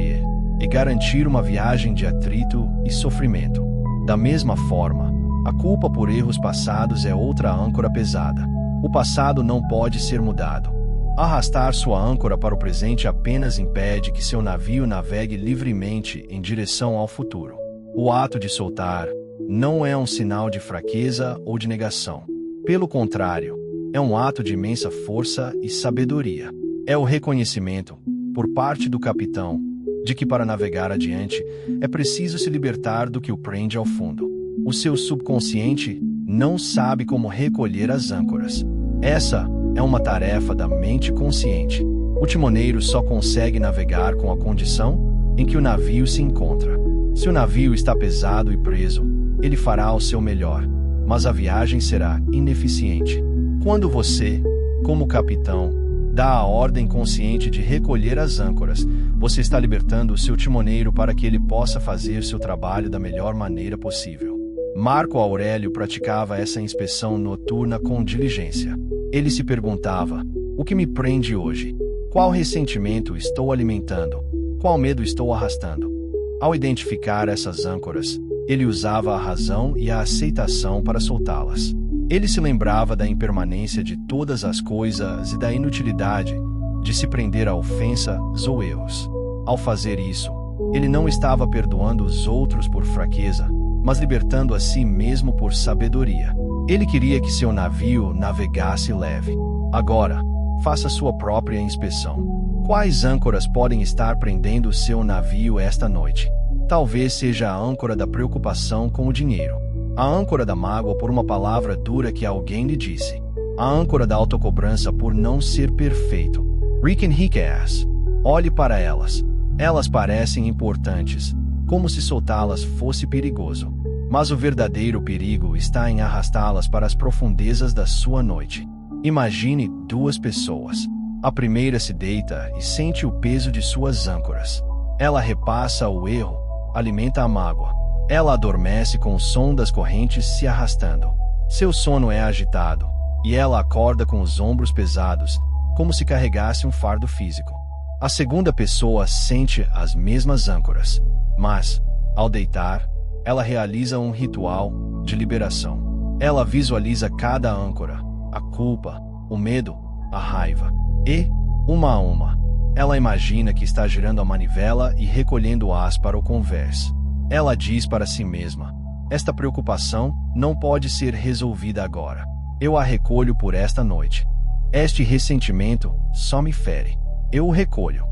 e garantir uma viagem de atrito e sofrimento. Da mesma forma, a culpa por erros passados é outra âncora pesada. O passado não pode ser mudado. Arrastar sua âncora para o presente apenas impede que seu navio navegue livremente em direção ao futuro. O ato de soltar não é um sinal de fraqueza ou de negação. Pelo contrário, é um ato de imensa força e sabedoria. É o reconhecimento, por parte do capitão, de que para navegar adiante é preciso se libertar do que o prende ao fundo. O seu subconsciente não sabe como recolher as âncoras. Essa é uma tarefa da mente consciente. O timoneiro só consegue navegar com a condição em que o navio se encontra. Se o navio está pesado e preso, ele fará o seu melhor, mas a viagem será ineficiente. Quando você, como capitão, dá a ordem consciente de recolher as âncoras, você está libertando o seu timoneiro para que ele possa fazer seu trabalho da melhor maneira possível. Marco Aurélio praticava essa inspeção noturna com diligência. Ele se perguntava: o que me prende hoje? Qual ressentimento estou alimentando? Qual medo estou arrastando? Ao identificar essas âncoras, ele usava a razão e a aceitação para soltá-las. Ele se lembrava da impermanência de todas as coisas e da inutilidade de se prender a ofensas ou erros. Ao fazer isso, ele não estava perdoando os outros por fraqueza, mas libertando a si mesmo por sabedoria. Ele queria que seu navio navegasse leve. Agora, faça sua própria inspeção. Quais âncoras podem estar prendendo seu navio esta noite? Talvez seja a âncora da preocupação com o dinheiro, a âncora da mágoa por uma palavra dura que alguém lhe disse, a âncora da autocobrança por não ser perfeito. Rick Henriquez. Olhe para elas. Elas parecem importantes, como se soltá-las fosse perigoso. Mas o verdadeiro perigo está em arrastá-las para as profundezas da sua noite. Imagine duas pessoas. A primeira se deita e sente o peso de suas âncoras. Ela repassa o erro, alimenta a mágoa. Ela adormece com o som das correntes se arrastando. Seu sono é agitado, e ela acorda com os ombros pesados, como se carregasse um fardo físico. A segunda pessoa sente as mesmas âncoras, mas, ao deitar, ela realiza um ritual de liberação. Ela visualiza cada âncora, a culpa, o medo, a raiva, e, uma a uma, ela imagina que está girando a manivela e recolhendo-as para o convés. Ela diz para si mesma: esta preocupação não pode ser resolvida agora. Eu a recolho por esta noite. Este ressentimento só me fere. Eu o recolho.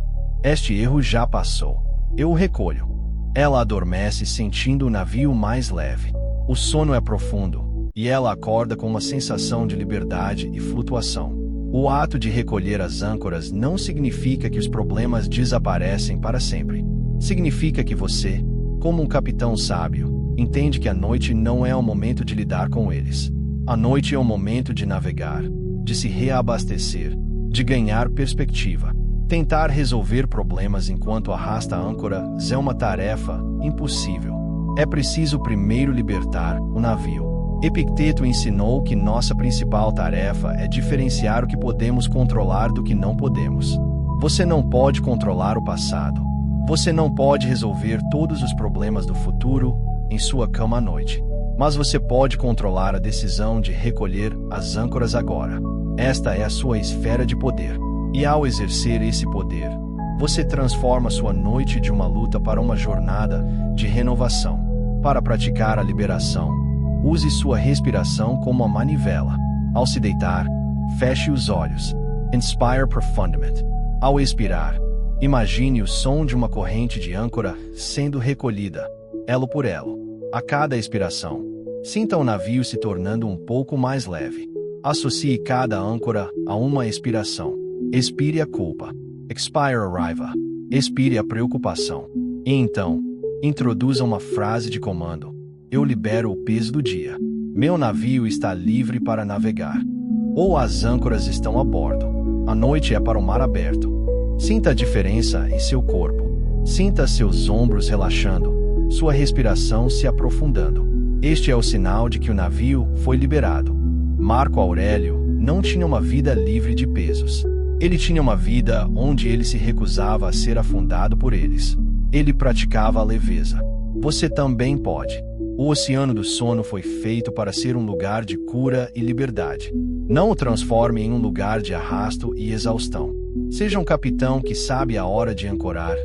Este erro já passou. Eu o recolho. Ela adormece sentindo o navio mais leve. O sono é profundo, e ela acorda com uma sensação de liberdade e flutuação. O ato de recolher as âncoras não significa que os problemas desaparecem para sempre. Significa que você, como um capitão sábio, entende que a noite não é o momento de lidar com eles. A noite é o momento de navegar, de se reabastecer, de ganhar perspectiva. Tentar resolver problemas enquanto arrasta âncoras é uma tarefa impossível. É preciso primeiro libertar o navio. Epicteto ensinou que nossa principal tarefa é diferenciar o que podemos controlar do que não podemos. Você não pode controlar o passado. Você não pode resolver todos os problemas do futuro em sua cama à noite. Mas você pode controlar a decisão de recolher as âncoras agora. Esta é a sua esfera de poder. E ao exercer esse poder, você transforma sua noite de uma luta para uma jornada de renovação. Para praticar a liberação, use sua respiração como uma manivela. Ao se deitar, feche os olhos. Inspire profundamente. Ao expirar, imagine o som de uma corrente de âncora sendo recolhida, elo por elo. A cada expiração, sinta o navio se tornando um pouco mais leve. Associe cada âncora a uma expiração. Expire a culpa. Expire a raiva. Expire a preocupação. E então, introduza uma frase de comando. Eu libero o peso do dia. Meu navio está livre para navegar. Ou as âncoras estão a bordo. A noite é para o mar aberto. Sinta a diferença em seu corpo. Sinta seus ombros relaxando, sua respiração se aprofundando. Este é o sinal de que o navio foi liberado. Marco Aurélio não tinha uma vida livre de pesos. Ele tinha uma vida onde ele se recusava a ser afundado por eles. Ele praticava a leveza. Você também pode. O oceano do sono foi feito para ser um lugar de cura e liberdade. Não o transforme em um lugar de arrasto e exaustão. Seja um capitão que sabe a hora de ancorar.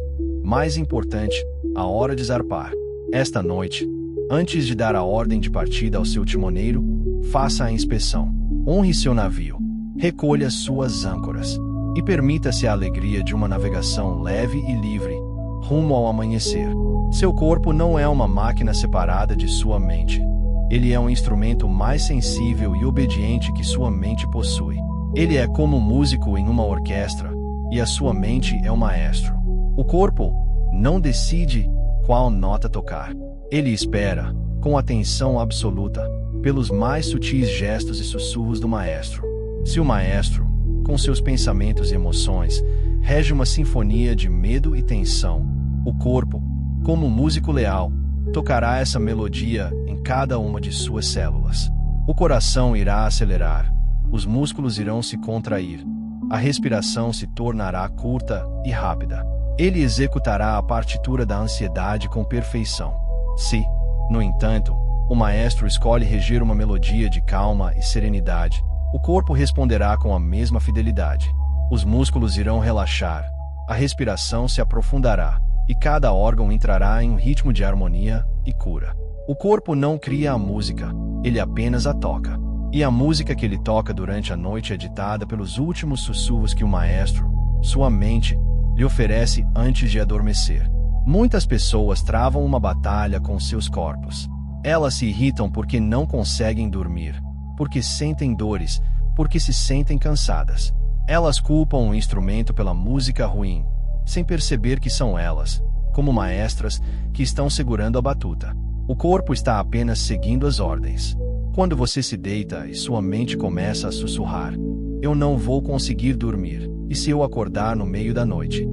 Mais importante, a hora de zarpar. Esta noite, antes de dar a ordem de partida ao seu timoneiro, faça a inspeção. Honre seu navio. Recolha suas âncoras. E permita-se a alegria de uma navegação leve e livre, rumo ao amanhecer. Seu corpo não é uma máquina separada de sua mente. Ele é um instrumento mais sensível e obediente que sua mente possui. Ele é como um músico em uma orquestra, e a sua mente é o maestro. O corpo não decide qual nota tocar. Ele espera, com atenção absoluta, pelos mais sutis gestos e sussurros do maestro. Se o maestro, com seus pensamentos e emoções, rege uma sinfonia de medo e tensão, o corpo, como um músico leal, tocará essa melodia em cada uma de suas células. O coração irá acelerar, os músculos irão se contrair, a respiração se tornará curta e rápida. Ele executará a partitura da ansiedade com perfeição. Se, no entanto, o maestro escolhe reger uma melodia de calma e serenidade, o corpo responderá com a mesma fidelidade. Os músculos irão relaxar, a respiração se aprofundará, e cada órgão entrará em um ritmo de harmonia e cura. O corpo não cria a música, ele apenas a toca. E a música que ele toca durante a noite é ditada pelos últimos sussurros que o maestro, sua mente, lhe oferece antes de adormecer. Muitas pessoas travam uma batalha com seus corpos. Elas se irritam porque não conseguem dormir, porque sentem dores, porque se sentem cansadas. Elas culpam o instrumento pela música ruim, sem perceber que são elas, como maestras, que estão segurando a batuta. O corpo está apenas seguindo as ordens. Quando você se deita e sua mente começa a sussurrar, eu não vou conseguir dormir, e se eu acordar no meio da noite?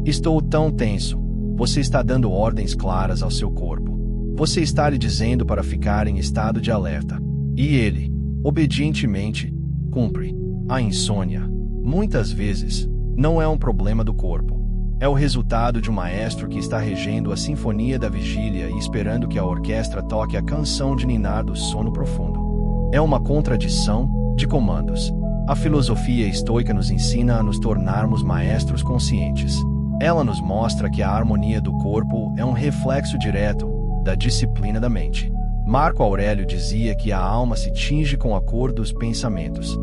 Estou tão tenso. Você está dando ordens claras ao seu corpo. Você está lhe dizendo para ficar em estado de alerta. E ele, obedientemente, cumpre. A insônia, muitas vezes, não é um problema do corpo. É o resultado de um maestro que está regendo a sinfonia da vigília e esperando que a orquestra toque a canção de ninar do sono profundo. É uma contradição de comandos. A filosofia estoica nos ensina a nos tornarmos maestros conscientes. Ela nos mostra que a harmonia do corpo é um reflexo direto da disciplina da mente. Marco Aurélio dizia que a alma se tinge com a cor dos pensamentos.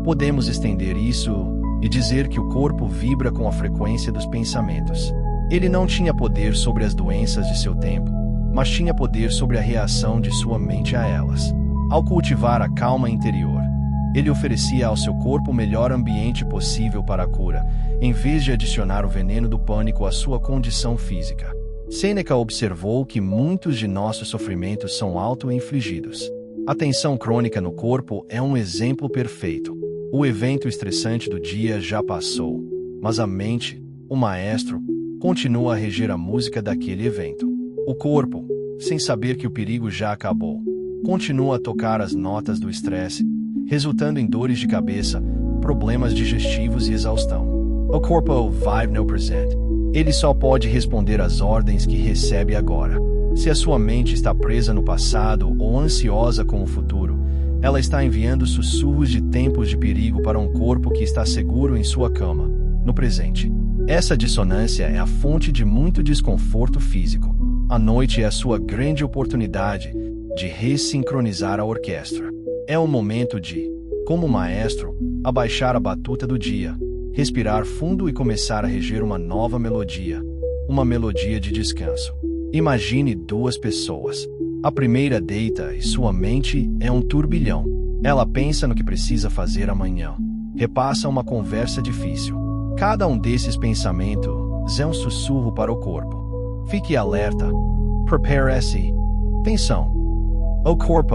Podemos estender isso e dizer que o corpo vibra com a frequência dos pensamentos. Ele não tinha poder sobre as doenças de seu tempo, mas tinha poder sobre a reação de sua mente a elas. Ao cultivar a calma interior, ele oferecia ao seu corpo o melhor ambiente possível para a cura, em vez de adicionar o veneno do pânico à sua condição física. Sêneca observou que muitos de nossos sofrimentos são auto-infligidos. A tensão crônica no corpo é um exemplo perfeito. O evento estressante do dia já passou, mas a mente, o maestro, continua a reger a música daquele evento. O corpo, sem saber que o perigo já acabou, continua a tocar as notas do estresse, resultando em dores de cabeça, problemas digestivos e exaustão. O corpo vive no presente. Ele só pode responder às ordens que recebe agora. Se a sua mente está presa no passado ou ansiosa com o futuro, ela está enviando sussurros de tempos de perigo para um corpo que está seguro em sua cama, no presente. Essa dissonância é a fonte de muito desconforto físico. A noite é a sua grande oportunidade de ressincronizar a orquestra. É o momento de, como maestro, abaixar a batuta do dia, respirar fundo e começar a reger uma nova melodia, uma melodia de descanso. Imagine duas pessoas. A primeira deita e sua mente é um turbilhão. Ela pensa no que precisa fazer amanhã. Repassa uma conversa difícil. Cada um desses pensamentos é um sussurro para o corpo. Fique alerta. Prepare-se. Tensão. O corpo,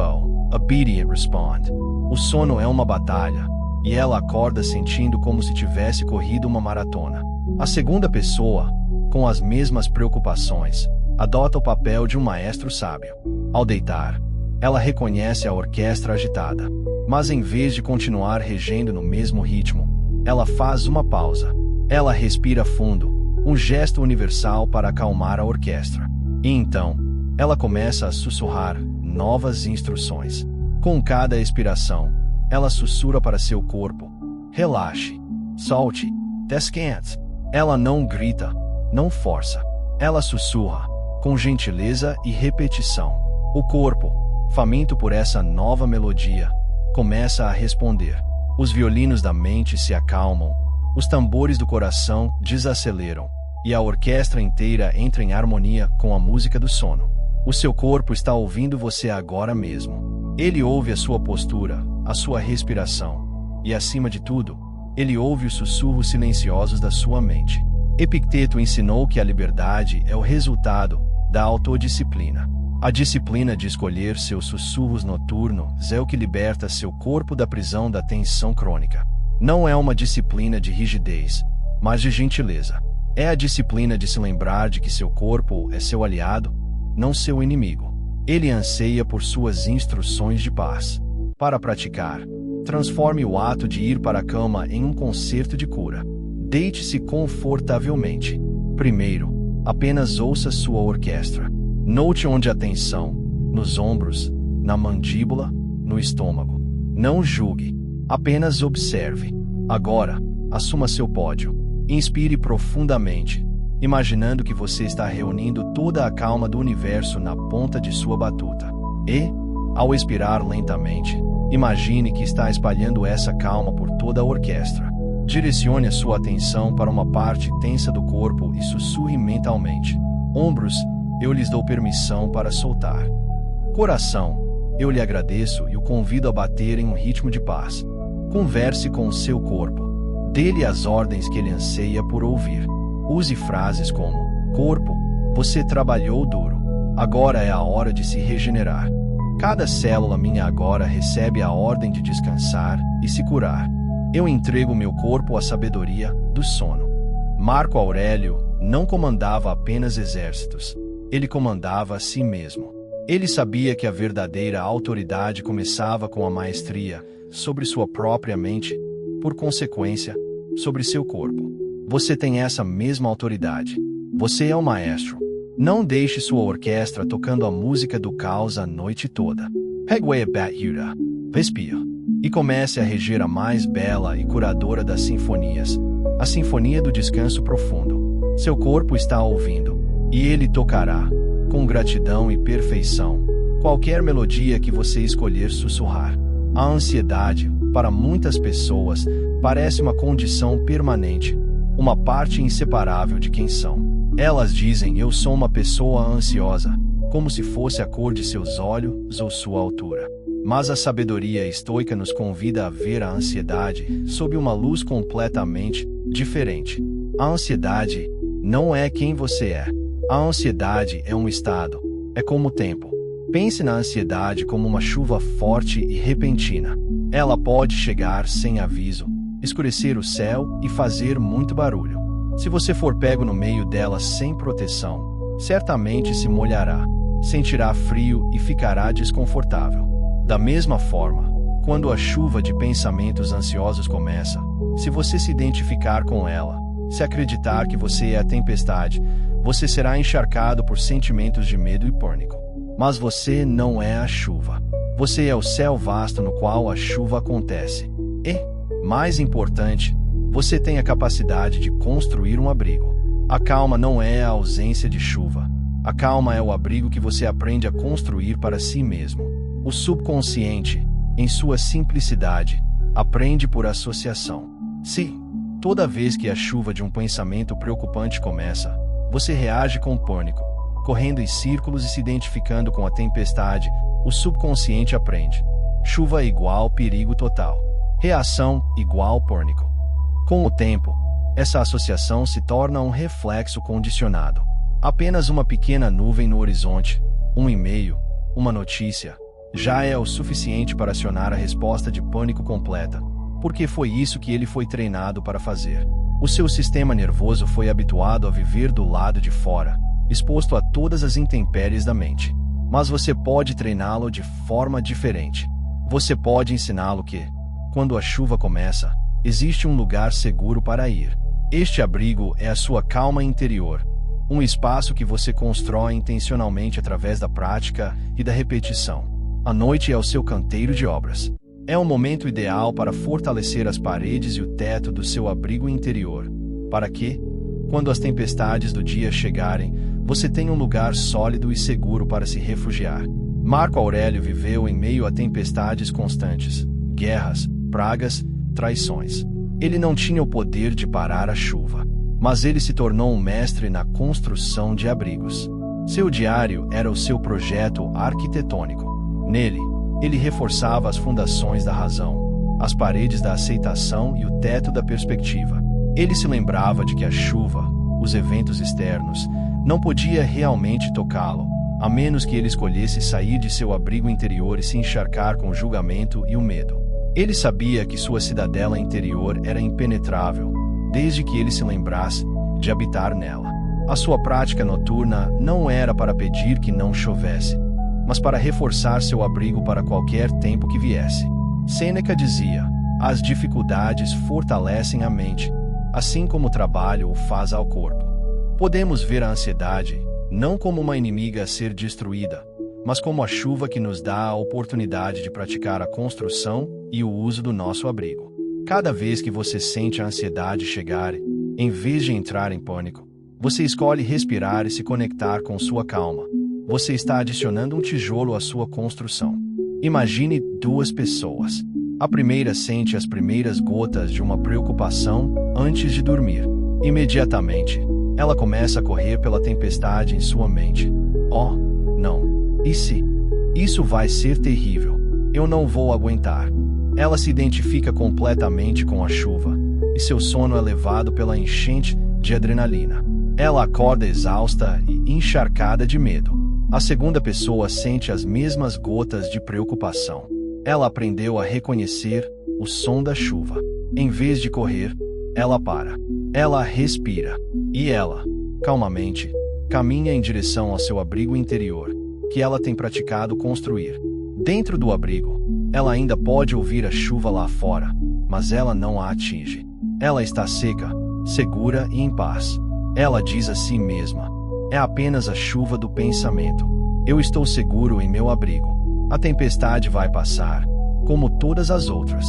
obedient, responde. O sono é uma batalha, e ela acorda sentindo como se tivesse corrido uma maratona. A segunda pessoa, com as mesmas preocupações, adota o papel de um maestro sábio. Ao deitar, ela reconhece a orquestra agitada, mas em vez de continuar regendo no mesmo ritmo, ela faz uma pausa. Ela respira fundo, um gesto universal para acalmar a orquestra. E então, ela começa a sussurrar novas instruções. Com cada expiração, ela sussurra para seu corpo: relaxe, solte, descanse. Ela não grita, não força. Ela sussurra, com gentileza e repetição. O corpo, faminto por essa nova melodia, começa a responder. Os violinos da mente se acalmam, os tambores do coração desaceleram, e a orquestra inteira entra em harmonia com a música do sono. O seu corpo está ouvindo você agora mesmo. Ele ouve a sua postura, a sua respiração, e acima de tudo, ele ouve os sussurros silenciosos da sua mente. Epicteto ensinou que a liberdade é o resultado da autodisciplina. A disciplina de escolher seus sussurros noturnos é o que liberta seu corpo da prisão da tensão crônica. Não é uma disciplina de rigidez, mas de gentileza. É a disciplina de se lembrar de que seu corpo é seu aliado, não seu inimigo. Ele anseia por suas instruções de paz. Para praticar, transforme o ato de ir para a cama em um concerto de cura. Deite-se confortavelmente. Primeiro, apenas ouça sua orquestra. Note onde a tensão, nos ombros, na mandíbula, no estômago. Não julgue, apenas observe. Agora, assuma seu pódio. Inspire profundamente, imaginando que você está reunindo toda a calma do universo na ponta de sua batuta. E, ao expirar lentamente, imagine que está espalhando essa calma por toda a orquestra. Direcione a sua atenção para uma parte tensa do corpo e sussurre mentalmente: ombros, eu lhes dou permissão para soltar. Coração, eu lhe agradeço e o convido a bater em um ritmo de paz. Converse com o seu corpo. Dê-lhe as ordens que ele anseia por ouvir. Use frases como: corpo, você trabalhou duro. Agora é a hora de se regenerar. Cada célula minha agora recebe a ordem de descansar e se curar. Eu entrego meu corpo à sabedoria do sono. Marco Aurélio não comandava apenas exércitos. Ele comandava a si mesmo. Ele sabia que a verdadeira autoridade começava com a maestria sobre sua própria mente, por consequência, sobre seu corpo. Você tem essa mesma autoridade. Você é o maestro. Não deixe sua orquestra tocando a música do caos a noite toda. Pegue a batuta, respire, e comece a reger a mais bela e curadora das sinfonias, a sinfonia do descanso profundo. Seu corpo está ouvindo, e ele tocará, com gratidão e perfeição, qualquer melodia que você escolher sussurrar. A ansiedade, para muitas pessoas, parece uma condição permanente, uma parte inseparável de quem são. Elas dizem: eu sou uma pessoa ansiosa, como se fosse a cor de seus olhos ou sua altura. Mas a sabedoria estoica nos convida a ver a ansiedade sob uma luz completamente diferente. A ansiedade não é quem você é. A ansiedade é um estado, é como o tempo. Pense na ansiedade como uma chuva forte e repentina. Ela pode chegar sem aviso, escurecer o céu e fazer muito barulho. Se você for pego no meio dela sem proteção, certamente se molhará, sentirá frio e ficará desconfortável. Da mesma forma, quando a chuva de pensamentos ansiosos começa, se você se identificar com ela, Se acreditar que você é a tempestade, você será encharcado por sentimentos de medo e pânico. Mas você não é a chuva. Você é o céu vasto no qual a chuva acontece. E, mais importante, você tem a capacidade de construir um abrigo. A calma não é a ausência de chuva. A calma é o abrigo que você aprende a construir para si mesmo. O subconsciente, em sua simplicidade, aprende por associação. Se, toda vez que a chuva de um pensamento preocupante começa, você reage com pânico, correndo em círculos e se identificando com a tempestade, o subconsciente aprende. Chuva igual perigo total. Reação igual pânico. Com o tempo, essa associação se torna um reflexo condicionado. Apenas uma pequena nuvem no horizonte, um e-mail, uma notícia, já é o suficiente para acionar a resposta de pânico completa, porque foi isso que ele foi treinado para fazer. O seu sistema nervoso foi habituado a viver do lado de fora, exposto a todas as intempéries da mente. Mas você pode treiná-lo de forma diferente. Você pode ensiná-lo que, quando a chuva começa, existe um lugar seguro para ir. Este abrigo é a sua calma interior, um espaço que você constrói intencionalmente através da prática e da repetição. A noite é o seu canteiro de obras. É um momento ideal para fortalecer as paredes e o teto do seu abrigo interior, para que, quando as tempestades do dia chegarem, você tenha um lugar sólido e seguro para se refugiar. Marco Aurélio viveu em meio a tempestades constantes, guerras, pragas, traições. Ele não tinha o poder de parar a chuva, mas ele se tornou um mestre na construção de abrigos. Seu diário era o seu projeto arquitetônico. Nele, ele reforçava as fundações da razão, as paredes da aceitação e o teto da perspectiva. Ele se lembrava de que a chuva, os eventos externos, não podia realmente tocá-lo, a menos que ele escolhesse sair de seu abrigo interior e se encharcar com o julgamento e o medo. Ele sabia que sua cidadela interior era impenetrável, desde que ele se lembrasse de habitar nela. A sua prática noturna não era para pedir que não chovesse, mas para reforçar seu abrigo para qualquer tempo que viesse. Sêneca dizia: as dificuldades fortalecem a mente, assim como o trabalho o faz ao corpo. Podemos ver a ansiedade não como uma inimiga a ser destruída, mas como a chuva que nos dá a oportunidade de praticar a construção e o uso do nosso abrigo. Cada vez que você sente a ansiedade chegar, em vez de entrar em pânico, você escolhe respirar e se conectar com sua calma. Você está adicionando um tijolo à sua construção. Imagine duas pessoas. A primeira sente as primeiras gotas de uma preocupação antes de dormir. Imediatamente, ela começa a correr pela tempestade em sua mente. Oh, não. E se? Isso vai ser terrível. Eu não vou aguentar. Ela se identifica completamente com a chuva, e seu sono é levado pela enchente de adrenalina. Ela acorda exausta e encharcada de medo. A segunda pessoa sente as mesmas gotas de preocupação. Ela aprendeu a reconhecer o som da chuva. Em vez de correr, ela para. Ela respira. E ela, calmamente, caminha em direção ao seu abrigo interior, que ela tem praticado construir. Dentro do abrigo, ela ainda pode ouvir a chuva lá fora, mas ela não a atinge. Ela está seca, segura e em paz. Ela diz a si mesma: é apenas a chuva do pensamento. Eu estou seguro em meu abrigo. A tempestade vai passar, como todas as outras.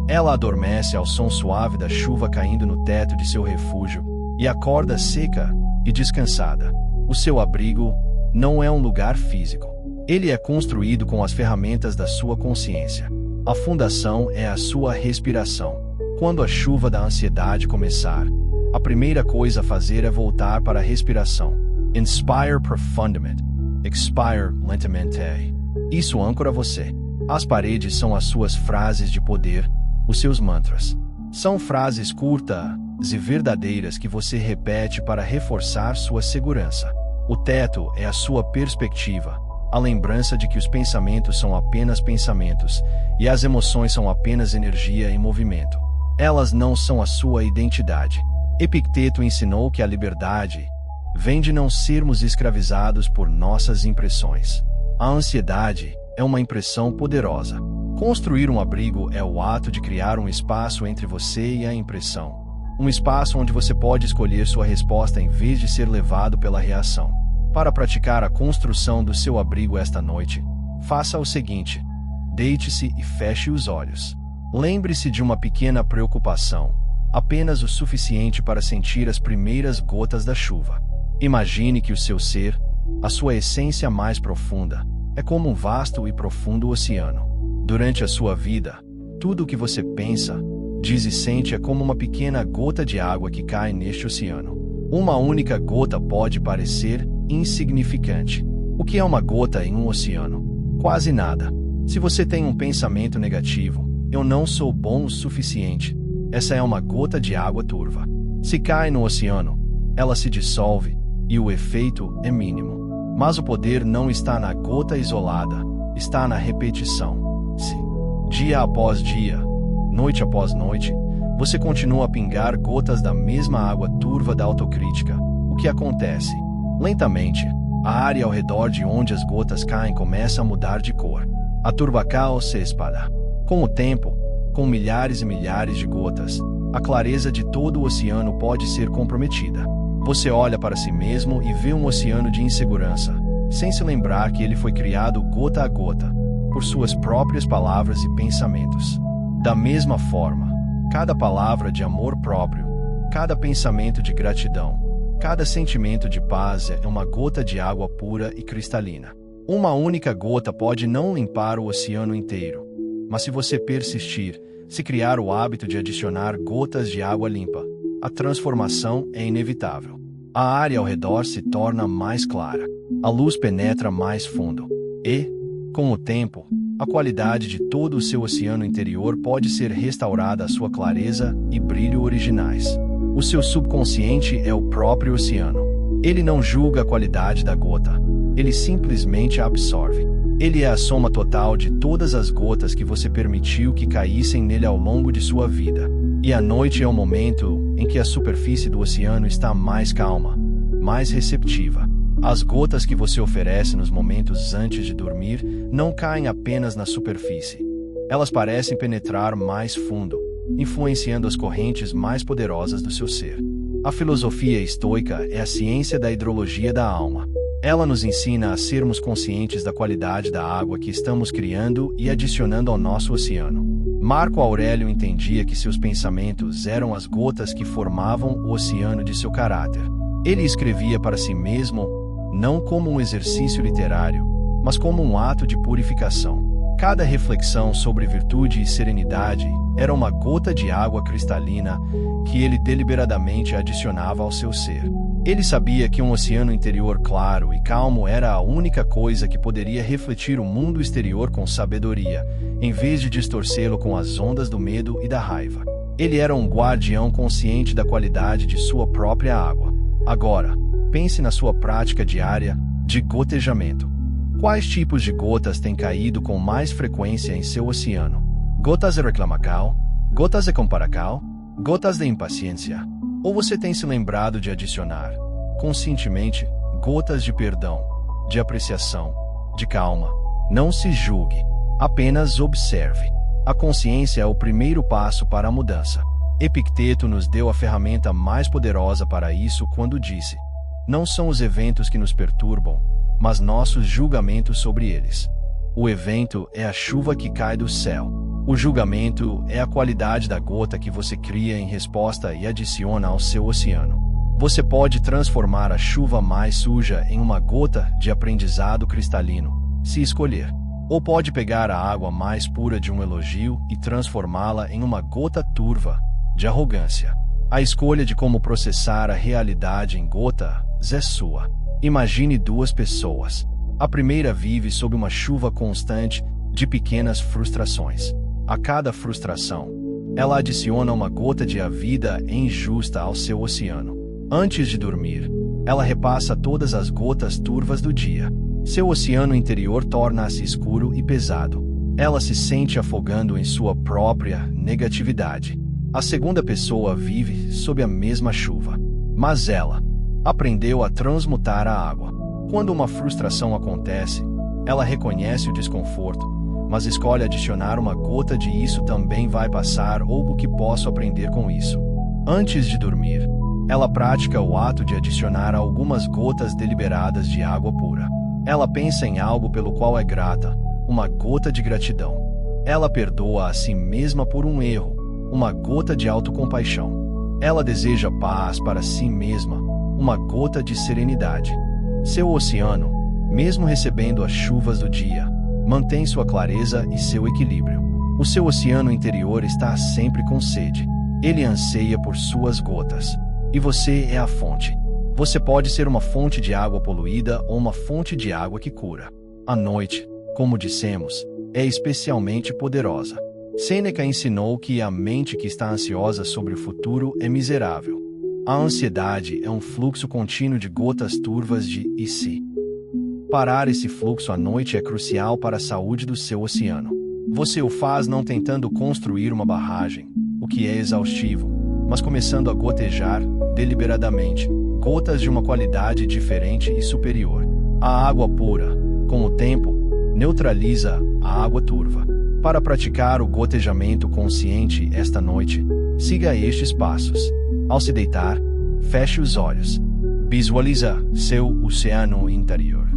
Ela adormece ao som suave da chuva caindo no teto de seu refúgio e acorda seca e descansada. O seu abrigo não é um lugar físico. Ele é construído com as ferramentas da sua consciência. A fundação é a sua respiração. Quando a chuva da ansiedade começar, a primeira coisa a fazer é voltar para a respiração. Inspire profundamente, expire lentamente. Isso âncora você. As paredes são as suas frases de poder, os seus mantras. São frases curtas e verdadeiras que você repete para reforçar sua segurança. O teto é a sua perspectiva, a lembrança de que os pensamentos são apenas pensamentos e as emoções são apenas energia em movimento. Elas não são a sua identidade. Epicteto ensinou que a liberdade vem de não sermos escravizados por nossas impressões. A ansiedade é uma impressão poderosa. Construir um abrigo é o ato de criar um espaço entre você e a impressão. Um espaço onde você pode escolher sua resposta em vez de ser levado pela reação. Para praticar a construção do seu abrigo esta noite, faça o seguinte: deite-se e feche os olhos. Lembre-se de uma pequena preocupação, apenas o suficiente para sentir as primeiras gotas da chuva. Imagine que o seu ser, a sua essência mais profunda, é como um vasto e profundo oceano. Durante a sua vida, tudo o que você pensa, diz e sente é como uma pequena gota de água que cai neste oceano. Uma única gota pode parecer insignificante. O que é uma gota em um oceano? Quase nada. Se você tem um pensamento negativo, eu não sou bom o suficiente, essa é uma gota de água turva. Se cai no oceano, ela se dissolve e o efeito é mínimo. Mas o poder não está na gota isolada, está na repetição. Se, dia após dia, noite após noite, você continua a pingar gotas da mesma água turva da autocrítica, o que acontece? Lentamente, a área ao redor de onde as gotas caem começa a mudar de cor. A turba caos se espalha. Com o tempo, com milhares e milhares de gotas, a clareza de todo o oceano pode ser comprometida. Você olha para si mesmo e vê um oceano de insegurança, sem se lembrar que ele foi criado gota a gota, por suas próprias palavras e pensamentos. Da mesma forma, cada palavra de amor próprio, cada pensamento de gratidão, cada sentimento de paz é uma gota de água pura e cristalina. Uma única gota pode não limpar o oceano inteiro, mas se você persistir, se criar o hábito de adicionar gotas de água limpa, a transformação é inevitável. A área ao redor se torna mais clara, a luz penetra mais fundo e, com o tempo, a qualidade de todo o seu oceano interior pode ser restaurada à sua clareza e brilho originais. O seu subconsciente é o próprio oceano. Ele não julga a qualidade da gota, ele simplesmente a absorve. Ele é a soma total de todas as gotas que você permitiu que caíssem nele ao longo de sua vida. E a noite é o momento em que a superfície do oceano está mais calma, mais receptiva. As gotas que você oferece nos momentos antes de dormir não caem apenas na superfície. Elas parecem penetrar mais fundo, influenciando as correntes mais poderosas do seu ser. A filosofia estoica é a ciência da hidrologia da alma. Ela nos ensina a sermos conscientes da qualidade da água que estamos criando e adicionando ao nosso oceano. Marco Aurélio entendia que seus pensamentos eram as gotas que formavam o oceano de seu caráter. Ele escrevia para si mesmo, não como um exercício literário, mas como um ato de purificação. Cada reflexão sobre virtude e serenidade era uma gota de água cristalina que ele deliberadamente adicionava ao seu ser. Ele sabia que um oceano interior claro e calmo era a única coisa que poderia refletir o mundo exterior com sabedoria, em vez de distorcê-lo com as ondas do medo e da raiva. Ele era um guardião consciente da qualidade de sua própria água. Agora, pense na sua prática diária de gotejamento. Quais tipos de gotas têm caído com mais frequência em seu oceano? Gotas de reclamação? Gotas de comparação? Gotas de impaciência? Ou você tem se lembrado de adicionar, conscientemente, gotas de perdão, de apreciação, de calma? Não se julgue, apenas observe. A consciência é o primeiro passo para a mudança. Epicteto nos deu a ferramenta mais poderosa para isso quando disse: não são os eventos que nos perturbam, mas nossos julgamentos sobre eles. O evento é a chuva que cai do céu. O julgamento é a qualidade da gota que você cria em resposta e adiciona ao seu oceano. Você pode transformar a chuva mais suja em uma gota de aprendizado cristalino, se escolher. Ou pode pegar a água mais pura de um elogio e transformá-la em uma gota turva de arrogância. A escolha de como processar a realidade em gotas é sua. Imagine duas pessoas. A primeira vive sob uma chuva constante de pequenas frustrações. A cada frustração, ela adiciona uma gota de a vida injusta ao seu oceano. Antes de dormir, ela repassa todas as gotas turvas do dia. Seu oceano interior torna-se escuro e pesado. Ela se sente afogando em sua própria negatividade. A segunda pessoa vive sob a mesma chuva, mas ela aprendeu a transmutar a água. Quando uma frustração acontece, ela reconhece o desconforto, mas escolhe adicionar uma gota de isso também vai passar ou o que posso aprender com isso. Antes de dormir, ela pratica o ato de adicionar algumas gotas deliberadas de água pura. Ela pensa em algo pelo qual é grata, uma gota de gratidão. Ela perdoa a si mesma por um erro, uma gota de autocompaixão. Ela deseja paz para si mesma, uma gota de serenidade. Seu oceano, mesmo recebendo as chuvas do dia, mantém sua clareza e seu equilíbrio. O seu oceano interior está sempre com sede. Ele anseia por suas gotas. E você é a fonte. Você pode ser uma fonte de água poluída ou uma fonte de água que cura. A noite, como dissemos, é especialmente poderosa. Sêneca ensinou que a mente que está ansiosa sobre o futuro é miserável. A ansiedade é um fluxo contínuo de gotas turvas de e se. Parar esse fluxo à noite é crucial para a saúde do seu oceano. Você o faz não tentando construir uma barragem, o que é exaustivo, mas começando a gotejar, deliberadamente, gotas de uma qualidade diferente e superior. A água pura, com o tempo, neutraliza a água turva. Para praticar o gotejamento consciente esta noite, siga estes passos. Ao se deitar, feche os olhos. Visualiza seu oceano interior.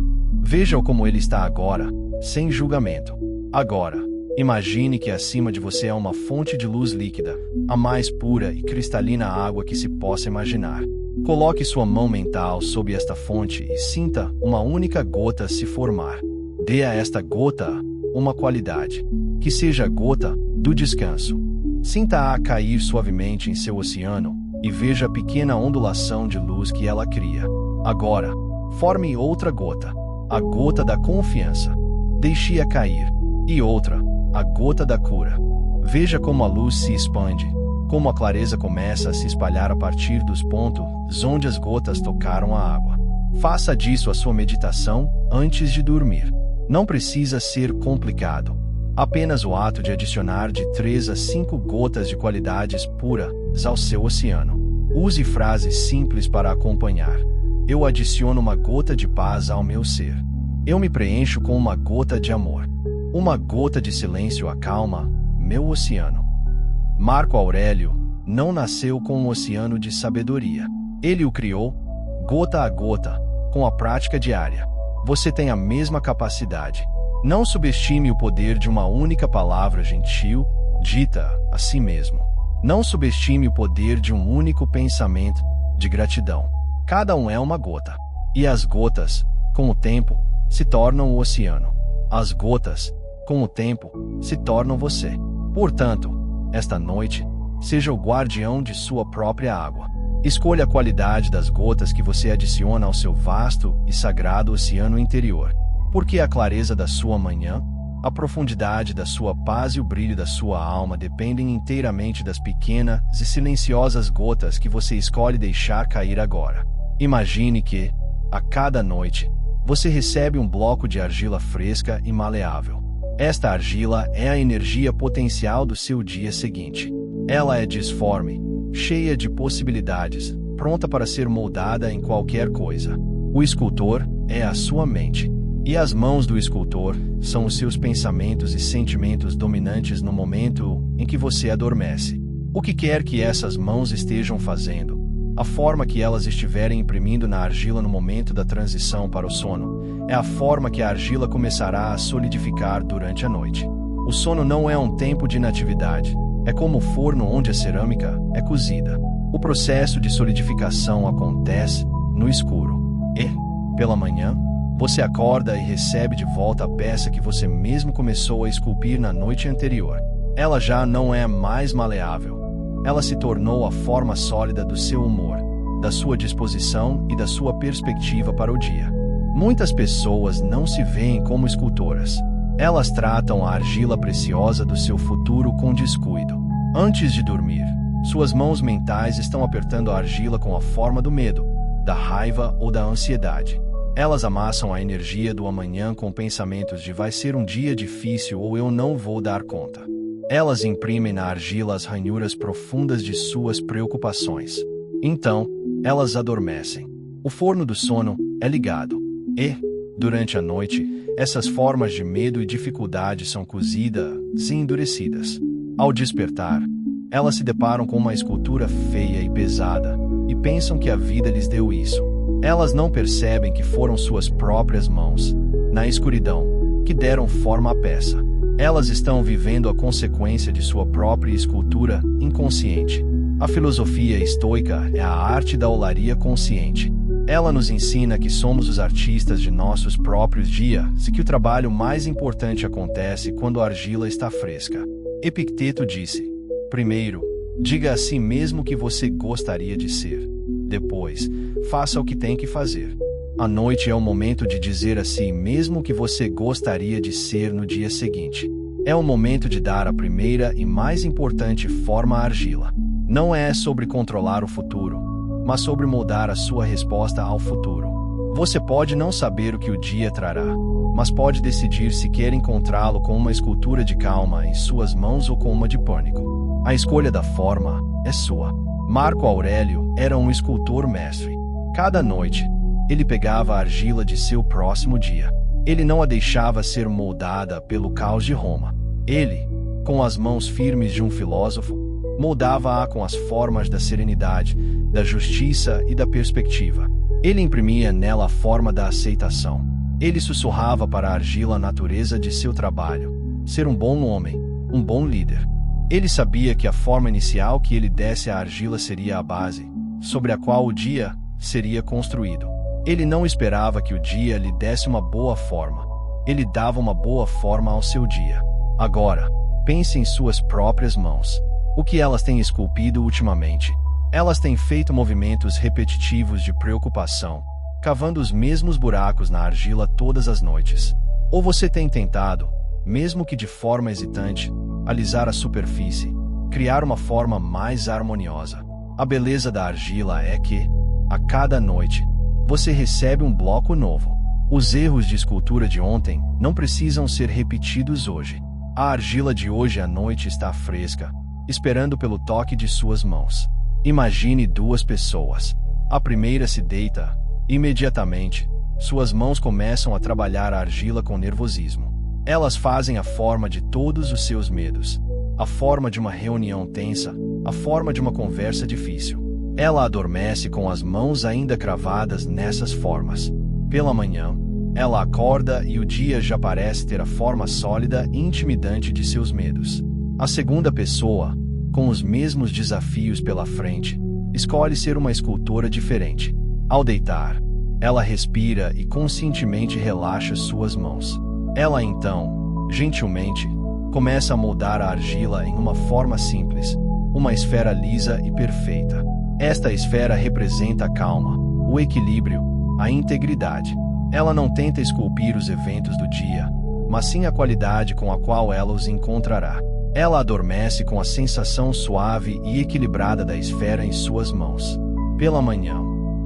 Veja-o como ele está agora, sem julgamento. Agora, imagine que acima de você há uma fonte de luz líquida, a mais pura e cristalina água que se possa imaginar. Coloque sua mão mental sob esta fonte e sinta uma única gota se formar. Dê a esta gota uma qualidade, que seja a gota do descanso. Sinta-a cair suavemente em seu oceano e veja a pequena ondulação de luz que ela cria. Agora, forme outra gota, a gota da confiança. Deixe-a cair. E outra, a gota da cura. Veja como a luz se expande, como a clareza começa a se espalhar a partir dos pontos onde as gotas tocaram a água. Faça disso a sua meditação antes de dormir. Não precisa ser complicado. Apenas o ato de adicionar de 3 a 5 gotas de qualidades puras ao seu oceano. Use frases simples para acompanhar. Eu adiciono uma gota de paz ao meu ser. Eu me preencho com uma gota de amor. Uma gota de silêncio acalma meu oceano. Marco Aurélio não nasceu com um oceano de sabedoria. Ele o criou, gota a gota, com a prática diária. Você tem a mesma capacidade. Não subestime o poder de uma única palavra gentil, dita a si mesmo. Não subestime o poder de um único pensamento de gratidão. Cada um é uma gota. E as gotas, com o tempo, se tornam o oceano. As gotas, com o tempo, se tornam você. Portanto, esta noite, seja o guardião de sua própria água. Escolha a qualidade das gotas que você adiciona ao seu vasto e sagrado oceano interior. Porque a clareza da sua manhã, a profundidade da sua paz e o brilho da sua alma dependem inteiramente das pequenas e silenciosas gotas que você escolhe deixar cair agora. Imagine que, a cada noite, você recebe um bloco de argila fresca e maleável. Esta argila é a energia potencial do seu dia seguinte. Ela é disforme, cheia de possibilidades, pronta para ser moldada em qualquer coisa. O escultor é a sua mente. E as mãos do escultor são os seus pensamentos e sentimentos dominantes no momento em que você adormece. O que quer que essas mãos estejam fazendo, a forma que elas estiverem imprimindo na argila no momento da transição para o sono, é a forma que a argila começará a solidificar durante a noite. O sono não é um tempo de inatividade, é como o forno onde a cerâmica é cozida. O processo de solidificação acontece no escuro. E, pela manhã, você acorda e recebe de volta a peça que você mesmo começou a esculpir na noite anterior. Ela já não é mais maleável. Ela se tornou a forma sólida do seu humor, da sua disposição e da sua perspectiva para o dia. Muitas pessoas não se veem como escultoras. Elas tratam a argila preciosa do seu futuro com descuido. Antes de dormir, suas mãos mentais estão apertando a argila com a forma do medo, da raiva ou da ansiedade. Elas amassam a energia do amanhã com pensamentos de vai ser um dia difícil ou eu não vou dar conta. Elas imprimem na argila as ranhuras profundas de suas preocupações. Então, elas adormecem. O forno do sono é ligado. E, durante a noite, essas formas de medo e dificuldade são cozidas e endurecidas. Ao despertar, Elas se deparam com uma escultura feia e pesada, e pensam que a vida lhes deu isso. Elas não percebem que foram suas próprias mãos, na escuridão, que deram forma à peça. Elas estão vivendo a consequência de sua própria escultura inconsciente. A filosofia estoica é a arte da olaria consciente. Ela nos ensina que somos os artistas de nossos próprios dias e que o trabalho mais importante acontece quando a argila está fresca. Epicteto disse: primeiro, diga a si mesmo o que você gostaria de ser. Depois, faça o que tem que fazer. A noite é o momento de dizer a si mesmo o que você gostaria de ser no dia seguinte. É o momento de dar a primeira e mais importante forma à argila. Não é sobre controlar o futuro, mas sobre moldar a sua resposta ao futuro. Você pode não saber o que o dia trará, mas pode decidir se quer encontrá-lo com uma escultura de calma em suas mãos ou com uma de pânico. A escolha da forma é sua. Marco Aurélio era um escultor mestre. Cada noite, ele pegava a argila de seu próximo dia. Ele não a deixava ser moldada pelo caos de Roma. Ele, com as mãos firmes de um filósofo, moldava-a com as formas da serenidade, da justiça e da perspectiva. Ele imprimia nela a forma da aceitação. Ele sussurrava para a argila a natureza de seu trabalho: ser um bom homem, um bom líder. Ele sabia que a forma inicial que ele desse à argila seria a base, sobre a qual o dia seria construído. Ele não esperava que o dia lhe desse uma boa forma. Ele dava uma boa forma ao seu dia. Agora, pense em suas próprias mãos. O que elas têm esculpido ultimamente? Elas têm feito movimentos repetitivos de preocupação, cavando os mesmos buracos na argila todas as noites. Ou você tem tentado, mesmo que de forma hesitante, alisar a superfície, criar uma forma mais harmoniosa. A beleza da argila é que, a cada noite, você recebe um bloco novo. Os erros de escultura de ontem não precisam ser repetidos hoje. A argila de hoje à noite está fresca, esperando pelo toque de suas mãos. Imagine duas pessoas. A primeira se deita. Imediatamente, suas mãos começam a trabalhar a argila com nervosismo. Elas fazem a forma de todos os seus medos, a forma de uma reunião tensa, a forma de uma conversa difícil. Ela adormece com as mãos ainda cravadas nessas formas. Pela manhã, ela acorda e o dia já parece ter a forma sólida e intimidante de seus medos. A segunda pessoa, com os mesmos desafios pela frente, escolhe ser uma escultora diferente. Ao deitar, ela respira e conscientemente relaxa suas mãos. Ela então, gentilmente, começa a moldar a argila em uma forma simples, uma esfera lisa e perfeita. Esta esfera representa a calma, o equilíbrio, a integridade. Ela não tenta esculpir os eventos do dia, mas sim a qualidade com a qual ela os encontrará. Ela adormece com a sensação suave e equilibrada da esfera em suas mãos. Pela manhã,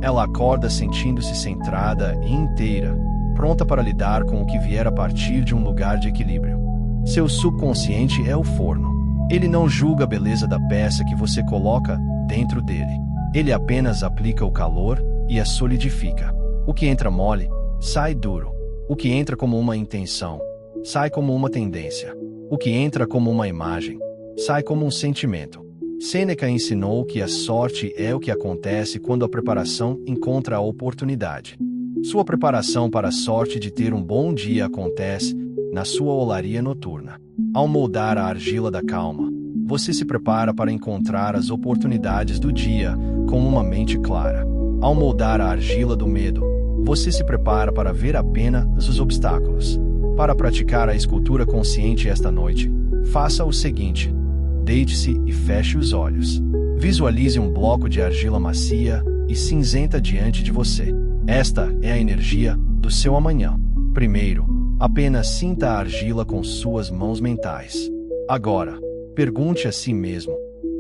ela acorda sentindo-se centrada e inteira, pronta para lidar com o que vier a partir de um lugar de equilíbrio. Seu subconsciente é o forno. Ele não julga a beleza da peça que você coloca dentro dele. Ele apenas aplica o calor e a solidifica. O que entra mole, sai duro. O que entra como uma intenção, sai como uma tendência. O que entra como uma imagem, sai como um sentimento. Sêneca ensinou que a sorte é o que acontece quando a preparação encontra a oportunidade. Sua preparação para a sorte de ter um bom dia acontece na sua olaria noturna. Ao moldar a argila da calma, você se prepara para encontrar as oportunidades do dia com uma mente clara. Ao moldar a argila do medo, você se prepara para ver apenas os obstáculos. Para praticar a escultura consciente esta noite, faça o seguinte: deite-se e feche os olhos. Visualize um bloco de argila macia e cinzenta diante de você. Esta é a energia do seu amanhã. Primeiro, apenas sinta a argila com suas mãos mentais. Agora, pergunte a si mesmo: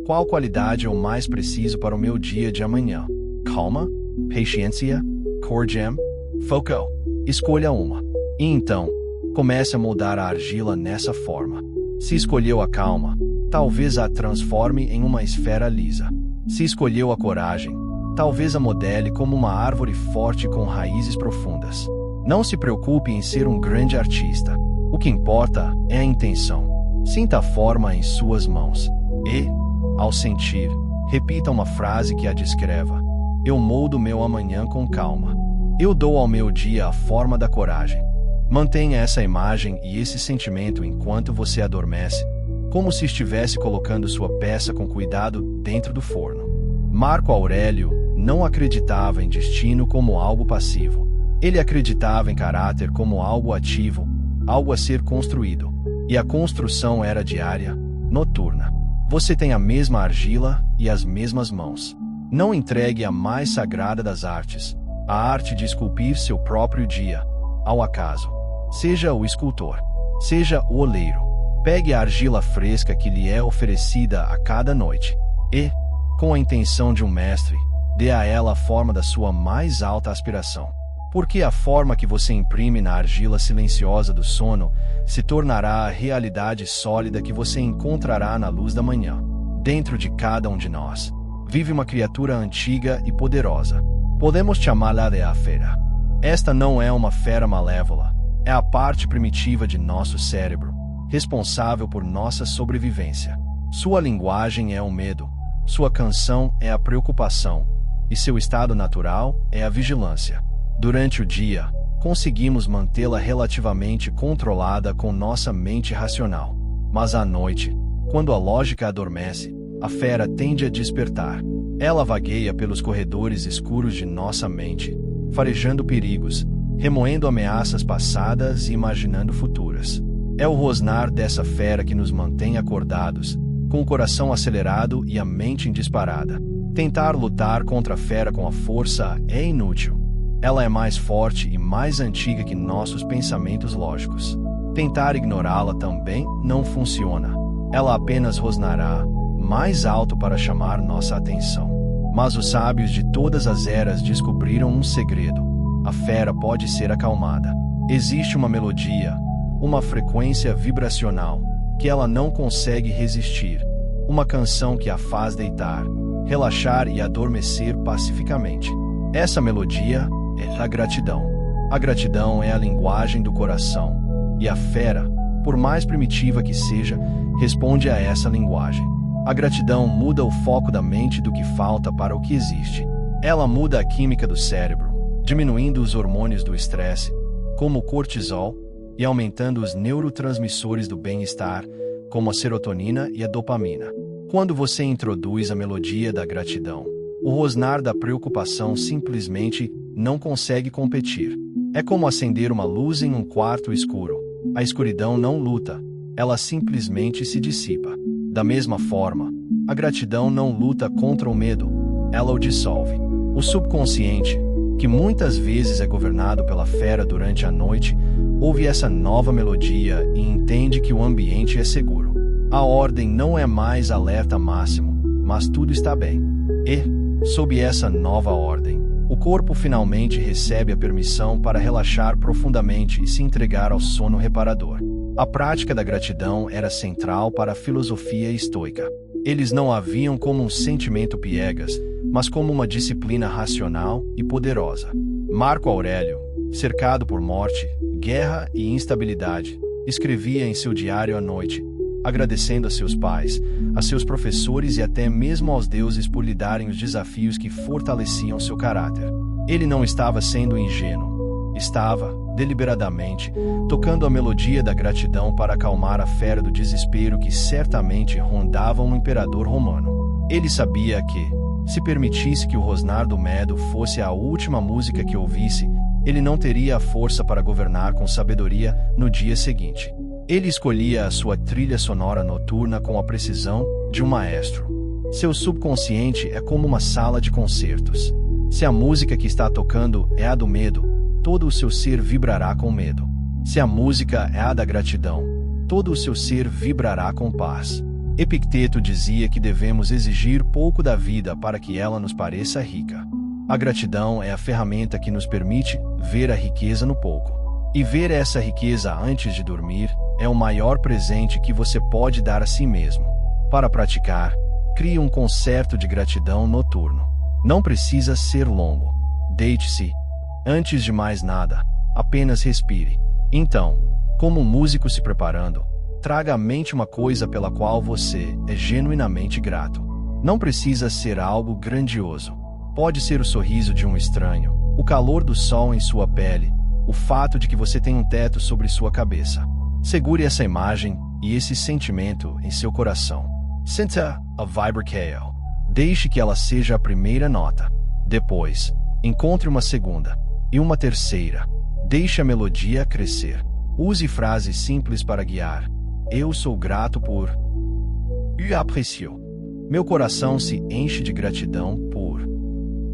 qual qualidade eu mais preciso para o meu dia de amanhã? Calma? Paciência? Coragem? Foco? Escolha uma. E então, comece a moldar a argila nessa forma. Se escolheu a calma, talvez a transforme em uma esfera lisa. Se escolheu a coragem, talvez a modele como uma árvore forte com raízes profundas. Não se preocupe em ser um grande artista. O que importa é a intenção. Sinta a forma em suas mãos. E, Ao sentir, repita uma frase que a descreva. Eu moldo meu amanhã com calma. Eu dou ao meu dia a forma da coragem. Mantenha essa imagem e esse sentimento enquanto você adormece, como se estivesse colocando sua peça com cuidado dentro do forno. Marco Aurélio não acreditava em destino como algo passivo. Ele acreditava em caráter como algo ativo, algo a ser construído. E a construção era diária, noturna. Você tem a mesma argila e as mesmas mãos. Não entregue a mais sagrada das artes, a arte de esculpir seu próprio dia, ao acaso. Seja o escultor, seja o oleiro. Pegue a argila fresca que lhe é oferecida a cada noite e, com a intenção de um mestre, dê a ela a forma da sua mais alta aspiração. Porque a forma que você imprime na argila silenciosa do sono se tornará a realidade sólida que você encontrará na luz da manhã. Dentro de cada um de nós vive uma criatura antiga e poderosa. Podemos chamá-la de a fera. Esta não é uma fera malévola, é a parte primitiva de nosso cérebro, responsável por nossa sobrevivência. Sua linguagem é o medo, sua canção é a preocupação, e seu estado natural é a vigilância. Durante o dia, conseguimos mantê-la relativamente controlada com nossa mente racional. Mas à noite, quando a lógica adormece, a fera tende a despertar. Ela vagueia pelos corredores escuros de nossa mente, farejando perigos, remoendo ameaças passadas e imaginando futuras. É o rosnar dessa fera que nos mantém acordados, com o coração acelerado e a mente em disparada. Tentar lutar contra a fera com a força é inútil. Ela é mais forte e mais antiga que nossos pensamentos lógicos. Tentar ignorá-la também não funciona. Ela apenas rosnará mais alto para chamar nossa atenção. Mas os sábios de todas as eras descobriram um segredo. A fera pode ser acalmada. Existe uma melodia, uma frequência vibracional, que ela não consegue resistir. Uma canção que a faz deitar, relaxar e adormecer pacificamente. Essa melodia é a gratidão. A gratidão é a linguagem do coração. E a fera, por mais primitiva que seja, responde a essa linguagem. A gratidão muda o foco da mente do que falta para o que existe. Ela muda a química do cérebro, diminuindo os hormônios do estresse, como o cortisol, e aumentando os neurotransmissores do bem-estar, como a serotonina e a dopamina. Quando você introduz a melodia da gratidão, o rosnar da preocupação simplesmente não consegue competir. É como acender uma luz em um quarto escuro. A escuridão não luta, ela simplesmente se dissipa. Da mesma forma, a gratidão não luta contra o medo, ela o dissolve. O subconsciente, que muitas vezes é governado pela fera durante a noite, ouve essa nova melodia e entende que o ambiente é seguro. A ordem não é mais alerta máximo, mas tudo está bem. E, sob essa nova ordem, o corpo finalmente recebe a permissão para relaxar profundamente e se entregar ao sono reparador. A prática da gratidão era central para a filosofia estoica. Eles não a viam como um sentimento piegas, mas como uma disciplina racional e poderosa. Marco Aurélio, cercado por morte, guerra e instabilidade, escrevia em seu diário à noite, agradecendo a seus pais, a seus professores e até mesmo aos deuses por lhe darem os desafios que fortaleciam seu caráter. Ele não estava sendo ingênuo. Estava, deliberadamente, tocando a melodia da gratidão para acalmar a fera do desespero que certamente rondava um imperador romano. Ele sabia que, se permitisse que o rosnar do medo fosse a última música que ouvisse, ele não teria a força para governar com sabedoria no dia seguinte. Ele escolhia a sua trilha sonora noturna com a precisão de um maestro. Seu subconsciente é como uma sala de concertos. Se a música que está tocando é a do medo, todo o seu ser vibrará com medo. Se a música é a da gratidão, todo o seu ser vibrará com paz. Epicteto dizia que devemos exigir pouco da vida para que ela nos pareça rica. A gratidão é a ferramenta que nos permite ver a riqueza no pouco. E ver essa riqueza antes de dormir é o maior presente que você pode dar a si mesmo. Para praticar, crie um concerto de gratidão noturno. Não precisa ser longo. Deite-se. Antes de mais nada, apenas respire. Então, como um músico se preparando, traga à mente uma coisa pela qual você é genuinamente grato. Não precisa ser algo grandioso. Pode ser o sorriso de um estranho, o calor do sol em sua pele, o fato de que você tem um teto sobre sua cabeça. Segure essa imagem e esse sentimento em seu coração. Sinta a vibração. Deixe que ela seja a primeira nota. Depois, encontre uma segunda e uma terceira. Deixe a melodia crescer. Use frases simples para guiar. Eu sou grato por... Eu aprecio. Meu coração se enche de gratidão por...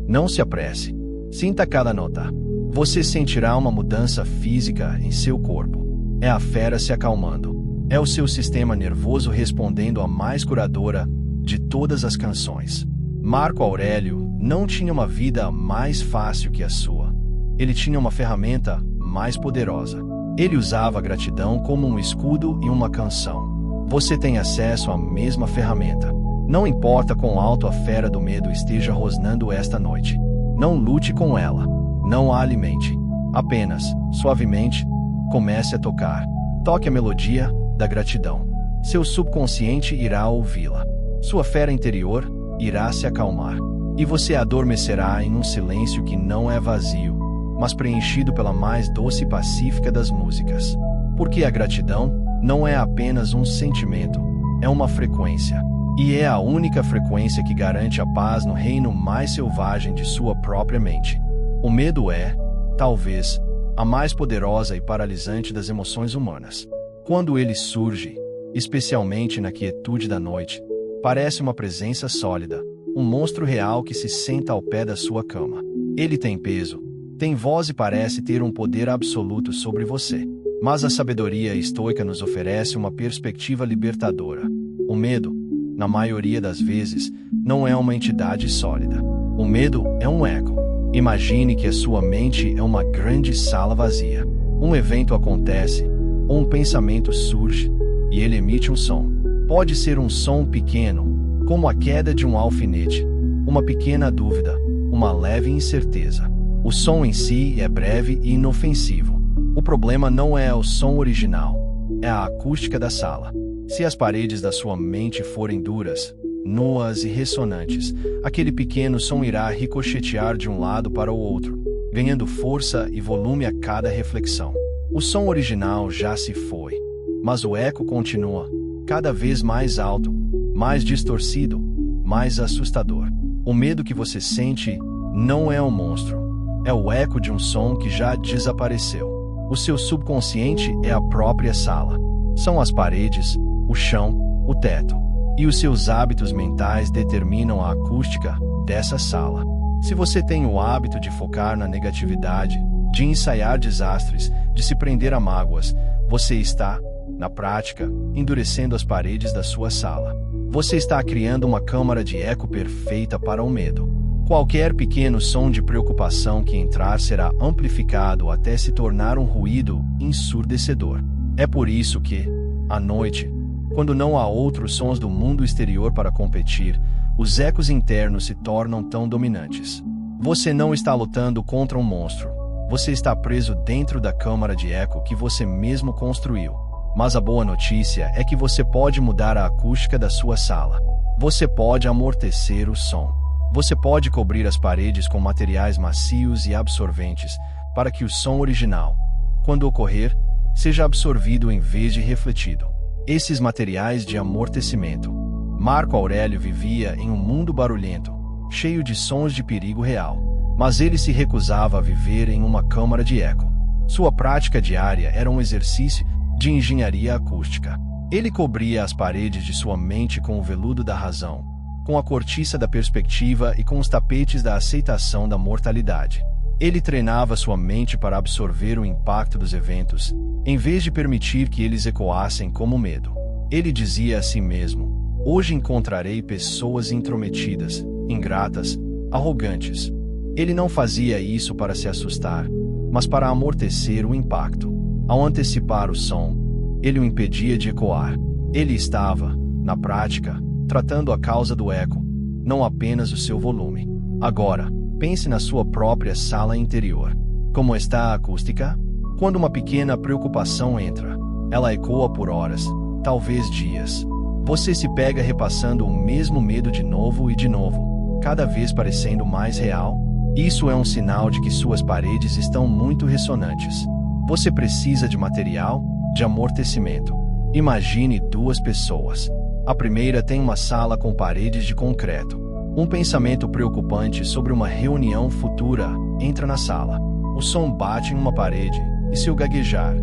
Não se apresse. Sinta cada nota. Você sentirá uma mudança física em seu corpo. É a fera se acalmando. É o seu sistema nervoso respondendo à mais curadora de todas as canções. Marco Aurélio não tinha uma vida mais fácil que a sua. Ele tinha uma ferramenta mais poderosa. Ele usava a gratidão como um escudo e uma canção. Você tem acesso à mesma ferramenta. Não importa quão alto a fera do medo esteja rosnando esta noite. Não lute com ela. Não a alimente. Apenas, suavemente, comece a tocar. Toque a melodia da gratidão. Seu subconsciente irá ouvi-la. Sua fera interior irá se acalmar. E você adormecerá em um silêncio que não é vazio, mas preenchido pela mais doce e pacífica das músicas. Porque a gratidão não é apenas um sentimento, é uma frequência. E é a única frequência que garante a paz no reino mais selvagem de sua própria mente. O medo é, talvez, a mais poderosa e paralisante das emoções humanas. Quando ele surge, especialmente na quietude da noite, parece uma presença sólida, um monstro real que se senta ao pé da sua cama. Ele tem peso, tem voz e parece ter um poder absoluto sobre você. Mas a sabedoria estoica nos oferece uma perspectiva libertadora. O medo, na maioria das vezes, não é uma entidade sólida. O medo é um eco. Imagine que a sua mente é uma grande sala vazia. Um evento acontece, ou um pensamento surge, e ele emite um som. Pode ser um som pequeno, como a queda de um alfinete, uma pequena dúvida, uma leve incerteza. O som em si é breve e inofensivo. O problema não é o som original, é a acústica da sala. Se as paredes da sua mente forem duras, nuas e ressonantes, aquele pequeno som irá ricochetear de um lado para o outro, ganhando força e volume a cada reflexão. O som original já se foi, mas o eco continua, cada vez mais alto, mais distorcido, mais assustador. O medo que você sente não é um monstro, é o eco de um som que já desapareceu. O seu subconsciente é a própria sala. São as paredes, o chão, o teto. E os seus hábitos mentais determinam a acústica dessa sala. Se você tem o hábito de focar na negatividade, de ensaiar desastres, de se prender a mágoas, você está, na prática, endurecendo as paredes da sua sala. Você está criando uma câmara de eco perfeita para o medo. Qualquer pequeno som de preocupação que entrar será amplificado até se tornar um ruído ensurdecedor. É por isso que, à noite, quando não há outros sons do mundo exterior para competir, os ecos internos se tornam tão dominantes. Você não está lutando contra um monstro. Você está preso dentro da câmara de eco que você mesmo construiu. Mas a boa notícia é que você pode mudar a acústica da sua sala. Você pode amortecer o som. Você pode cobrir as paredes com materiais macios e absorventes para que o som original, quando ocorrer, seja absorvido em vez de refletido. Esses materiais de amortecimento. Marco Aurélio vivia em um mundo barulhento, cheio de sons de perigo real, mas ele se recusava a viver em uma câmara de eco. Sua prática diária era um exercício de engenharia acústica. Ele cobria as paredes de sua mente com o veludo da razão, com a cortiça da perspectiva e com os tapetes da aceitação da mortalidade. Ele treinava sua mente para absorver o impacto dos eventos, em vez de permitir que eles ecoassem como medo. Ele dizia a si mesmo: hoje encontrarei pessoas intrometidas, ingratas, arrogantes. Ele não fazia isso para se assustar, mas para amortecer o impacto. Ao antecipar o som, ele o impedia de ecoar. Ele estava, na prática, tratando a causa do eco, não apenas o seu volume. Agora, pense na sua própria sala interior. Como está a acústica? Quando uma pequena preocupação entra, ela ecoa por horas, talvez dias. Você se pega repassando o mesmo medo de novo e de novo, cada vez parecendo mais real. Isso é um sinal de que suas paredes estão muito ressonantes. Você precisa de material de amortecimento. Imagine duas pessoas. A primeira tem uma sala com paredes de concreto. Um pensamento preocupante sobre uma reunião futura entra na sala. O som bate em uma parede e, se eu gaguejar,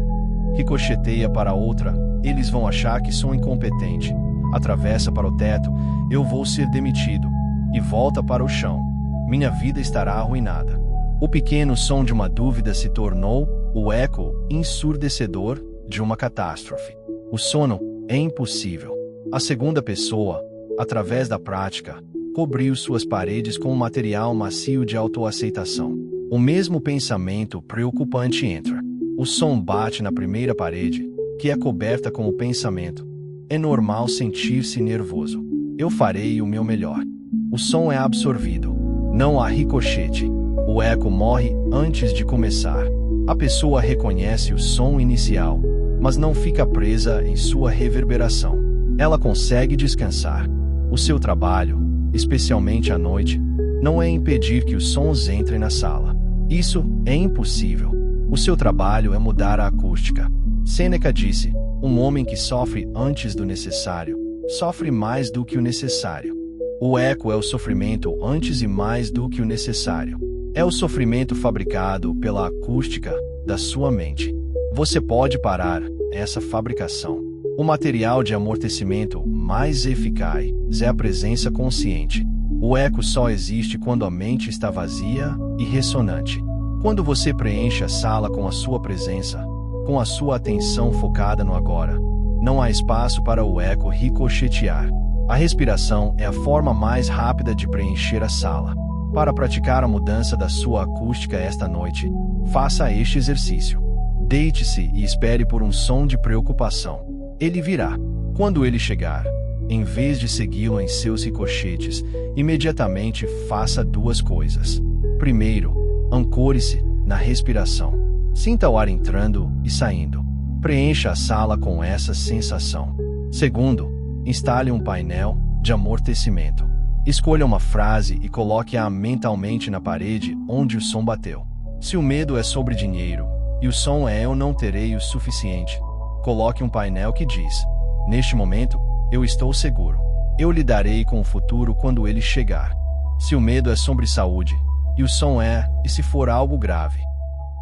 ricocheteia para outra, eles vão achar que sou incompetente. Atravessa para o teto, eu vou ser demitido. E volta para o chão. Minha vida estará arruinada. O pequeno som de uma dúvida se tornou o eco ensurdecedor de uma catástrofe. O sono é impossível. A segunda pessoa, através da prática, cobriu suas paredes com um material macio de autoaceitação. O mesmo pensamento preocupante entra. O som bate na primeira parede, que é coberta com o pensamento. É normal sentir-se nervoso. Eu farei o meu melhor. O som é absorvido. Não há ricochete. O eco morre antes de começar. A pessoa reconhece o som inicial, mas não fica presa em sua reverberação. Ela consegue descansar. O seu trabalho, especialmente à noite, não é impedir que os sons entrem na sala. Isso é impossível. O seu trabalho é mudar a acústica. Sêneca disse: um homem que sofre antes do necessário, sofre mais do que o necessário. O eco é o sofrimento antes e mais do que o necessário. É o sofrimento fabricado pela acústica da sua mente. Você pode parar essa fabricação. O material de amortecimento mais eficaz é a presença consciente. O eco só existe quando a mente está vazia e ressonante. Quando você preenche a sala com a sua presença, com a sua atenção focada no agora, não há espaço para o eco ricochetear. A respiração é a forma mais rápida de preencher a sala. Para praticar a mudança da sua acústica esta noite, faça este exercício. Deite-se e espere por um som de preocupação. Ele virá. Quando ele chegar, em vez de segui-lo em seus ricochetes, imediatamente faça duas coisas. Primeiro, ancore-se na respiração. Sinta o ar entrando e saindo. Preencha a sala com essa sensação. Segundo, instale um painel de amortecimento. Escolha uma frase e coloque-a mentalmente na parede onde o som bateu. Se o medo é sobre dinheiro e o som é eu não terei o suficiente, coloque um painel que diz: neste momento, eu estou seguro. Eu lidarei com o futuro quando ele chegar. Se o medo é sobre saúde e o som é e se for algo grave,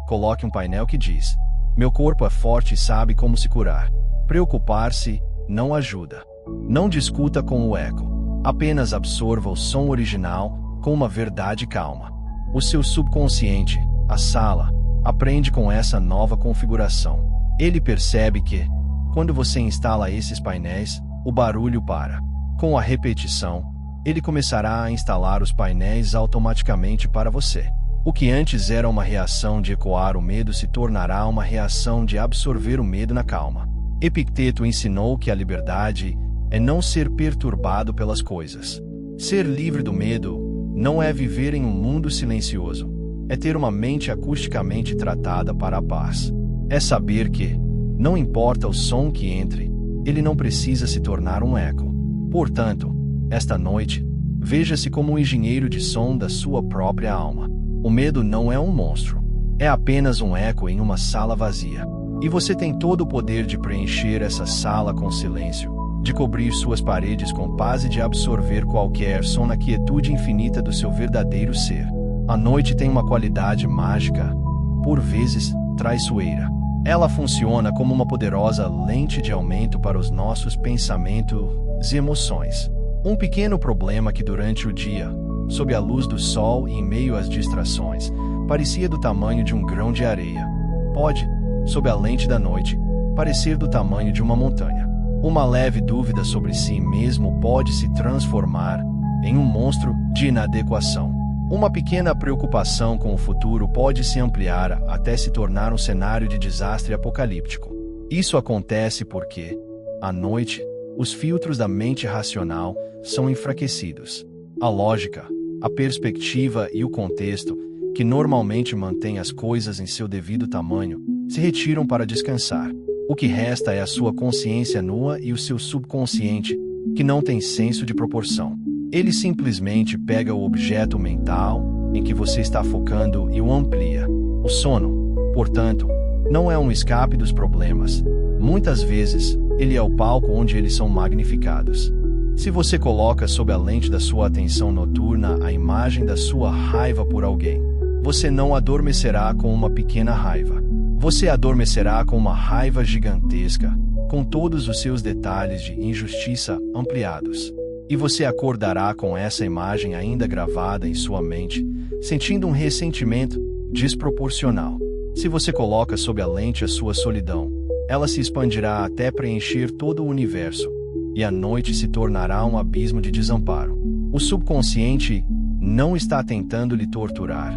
coloque um painel que diz: meu corpo é forte e sabe como se curar. Preocupar-se não ajuda. Não discuta com o eco. Apenas absorva o som original com uma verdade calma. O seu subconsciente, a sala, aprende com essa nova configuração. Ele percebe que, quando você instala esses painéis, o barulho para. Com a repetição, ele começará a instalar os painéis automaticamente para você. O que antes era uma reação de ecoar o medo se tornará uma reação de absorver o medo na calma. Epicteto ensinou que a liberdade é não ser perturbado pelas coisas. Ser livre do medo não é viver em um mundo silencioso. É ter uma mente acusticamente tratada para a paz. É saber que, não importa o som que entre, ele não precisa se tornar um eco. Portanto, esta noite, veja-se como um engenheiro de som da sua própria alma. O medo não é um monstro. É apenas um eco em uma sala vazia. E você tem todo o poder de preencher essa sala com silêncio, de cobrir suas paredes com paz e de absorver qualquer som na quietude infinita do seu verdadeiro ser. A noite tem uma qualidade mágica, por vezes traiçoeira. Ela funciona como uma poderosa lente de aumento para os nossos pensamentos e emoções. Um pequeno problema que durante o dia, sob a luz do sol e em meio às distrações, parecia do tamanho de um grão de areia, pode, sob a lente da noite, parecer do tamanho de uma montanha. Uma leve dúvida sobre si mesmo pode se transformar em um monstro de inadequação. Uma pequena preocupação com o futuro pode se ampliar até se tornar um cenário de desastre apocalíptico. Isso acontece porque, à noite, os filtros da mente racional são enfraquecidos. A lógica, a perspectiva e o contexto, que normalmente mantêm as coisas em seu devido tamanho, se retiram para descansar. O que resta é a sua consciência nua e o seu subconsciente, que não tem senso de proporção. Ele simplesmente pega o objeto mental em que você está focando e o amplia. O sono, portanto, não é um escape dos problemas. Muitas vezes, ele é o palco onde eles são magnificados. Se você coloca sob a lente da sua atenção noturna a imagem da sua raiva por alguém, você não adormecerá com uma pequena raiva. Você adormecerá com uma raiva gigantesca, com todos os seus detalhes de injustiça ampliados. E você acordará com essa imagem ainda gravada em sua mente, sentindo um ressentimento desproporcional. Se você coloca sob a lente a sua solidão, ela se expandirá até preencher todo o universo, e a noite se tornará um abismo de desamparo. O subconsciente não está tentando lhe torturar.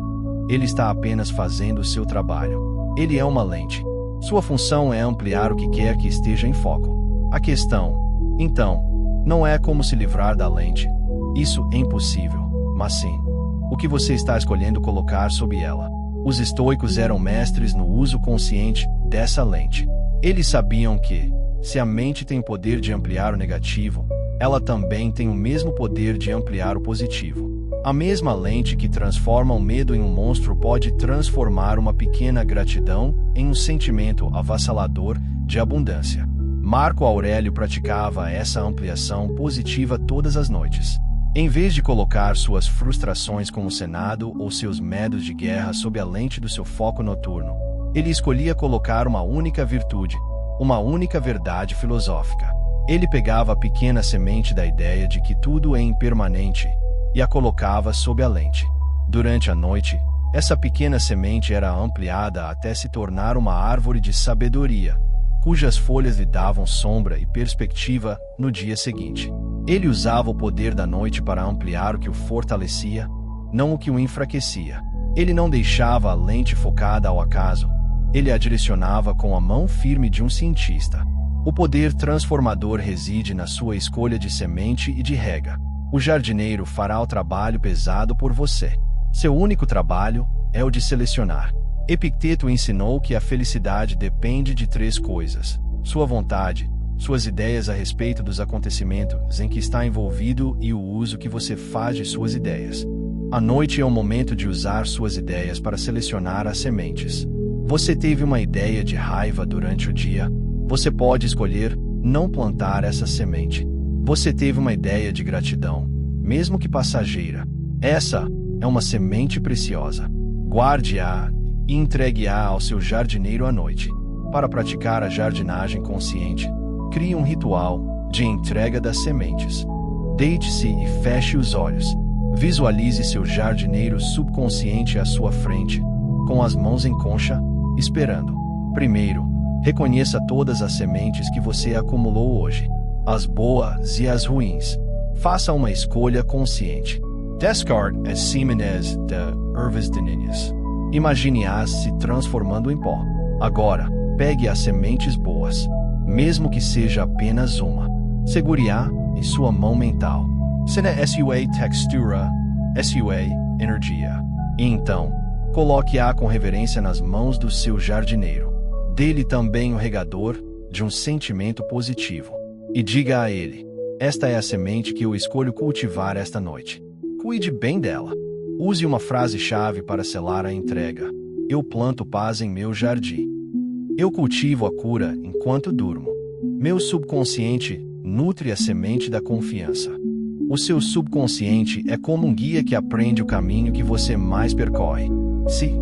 Ele está apenas fazendo o seu trabalho. Ele é uma lente. Sua função é ampliar o que quer que esteja em foco. A questão, então, não é como se livrar da lente. Isso é impossível, mas sim o que você está escolhendo colocar sob ela. Os estoicos eram mestres no uso consciente dessa lente. Eles sabiam que, se a mente tem poder de ampliar o negativo, ela também tem o mesmo poder de ampliar o positivo. A mesma lente que transforma o medo em um monstro pode transformar uma pequena gratidão em um sentimento avassalador de abundância. Marco Aurélio praticava essa ampliação positiva todas as noites. Em vez de colocar suas frustrações com o Senado ou seus medos de guerra sob a lente do seu foco noturno, ele escolhia colocar uma única virtude, uma única verdade filosófica. Ele pegava a pequena semente da ideia de que tudo é impermanente e a colocava sob a lente. Durante a noite, essa pequena semente era ampliada até se tornar uma árvore de sabedoria, cujas folhas lhe davam sombra e perspectiva no dia seguinte. Ele usava o poder da noite para ampliar o que o fortalecia, não o que o enfraquecia. Ele não deixava a lente focada ao acaso. Ele a direcionava com a mão firme de um cientista. O poder transformador reside na sua escolha de semente e de rega. O jardineiro fará o trabalho pesado por você. Seu único trabalho é o de selecionar. Epicteto ensinou que a felicidade depende de 3 coisas: sua vontade, suas ideias a respeito dos acontecimentos em que está envolvido e o uso que você faz de suas ideias. A noite é o momento de usar suas ideias para selecionar as sementes. Você teve uma ideia de raiva durante o dia. Você pode escolher não plantar essa semente. Você teve uma ideia de gratidão, mesmo que passageira. Essa é uma semente preciosa. Guarde-a e entregue-a ao seu jardineiro à noite. Para praticar a jardinagem consciente, crie um ritual de entrega das sementes. Deite-se e feche os olhos. Visualize seu jardineiro subconsciente à sua frente, com as mãos em concha, esperando. Primeiro, reconheça todas as sementes que você acumulou hoje, as boas e as ruins. Faça uma escolha consciente. Descarte as sementes de ervas daninhas. Imagine-as se transformando em pó. Agora, pegue as sementes boas, mesmo que seja apenas uma. Segure-a em sua mão mental. Sena sua textura, sua energia. E então, coloque-a com reverência nas mãos do seu jardineiro. Dê-lhe também o regador de um sentimento positivo. E diga a ele: esta é a semente que eu escolho cultivar esta noite. Cuide bem dela. Use uma frase-chave para selar a entrega. Eu planto paz em meu jardim. Eu cultivo a cura enquanto durmo. Meu subconsciente nutre a semente da confiança. O seu subconsciente é como um guia que aprende o caminho que você mais percorre. Se,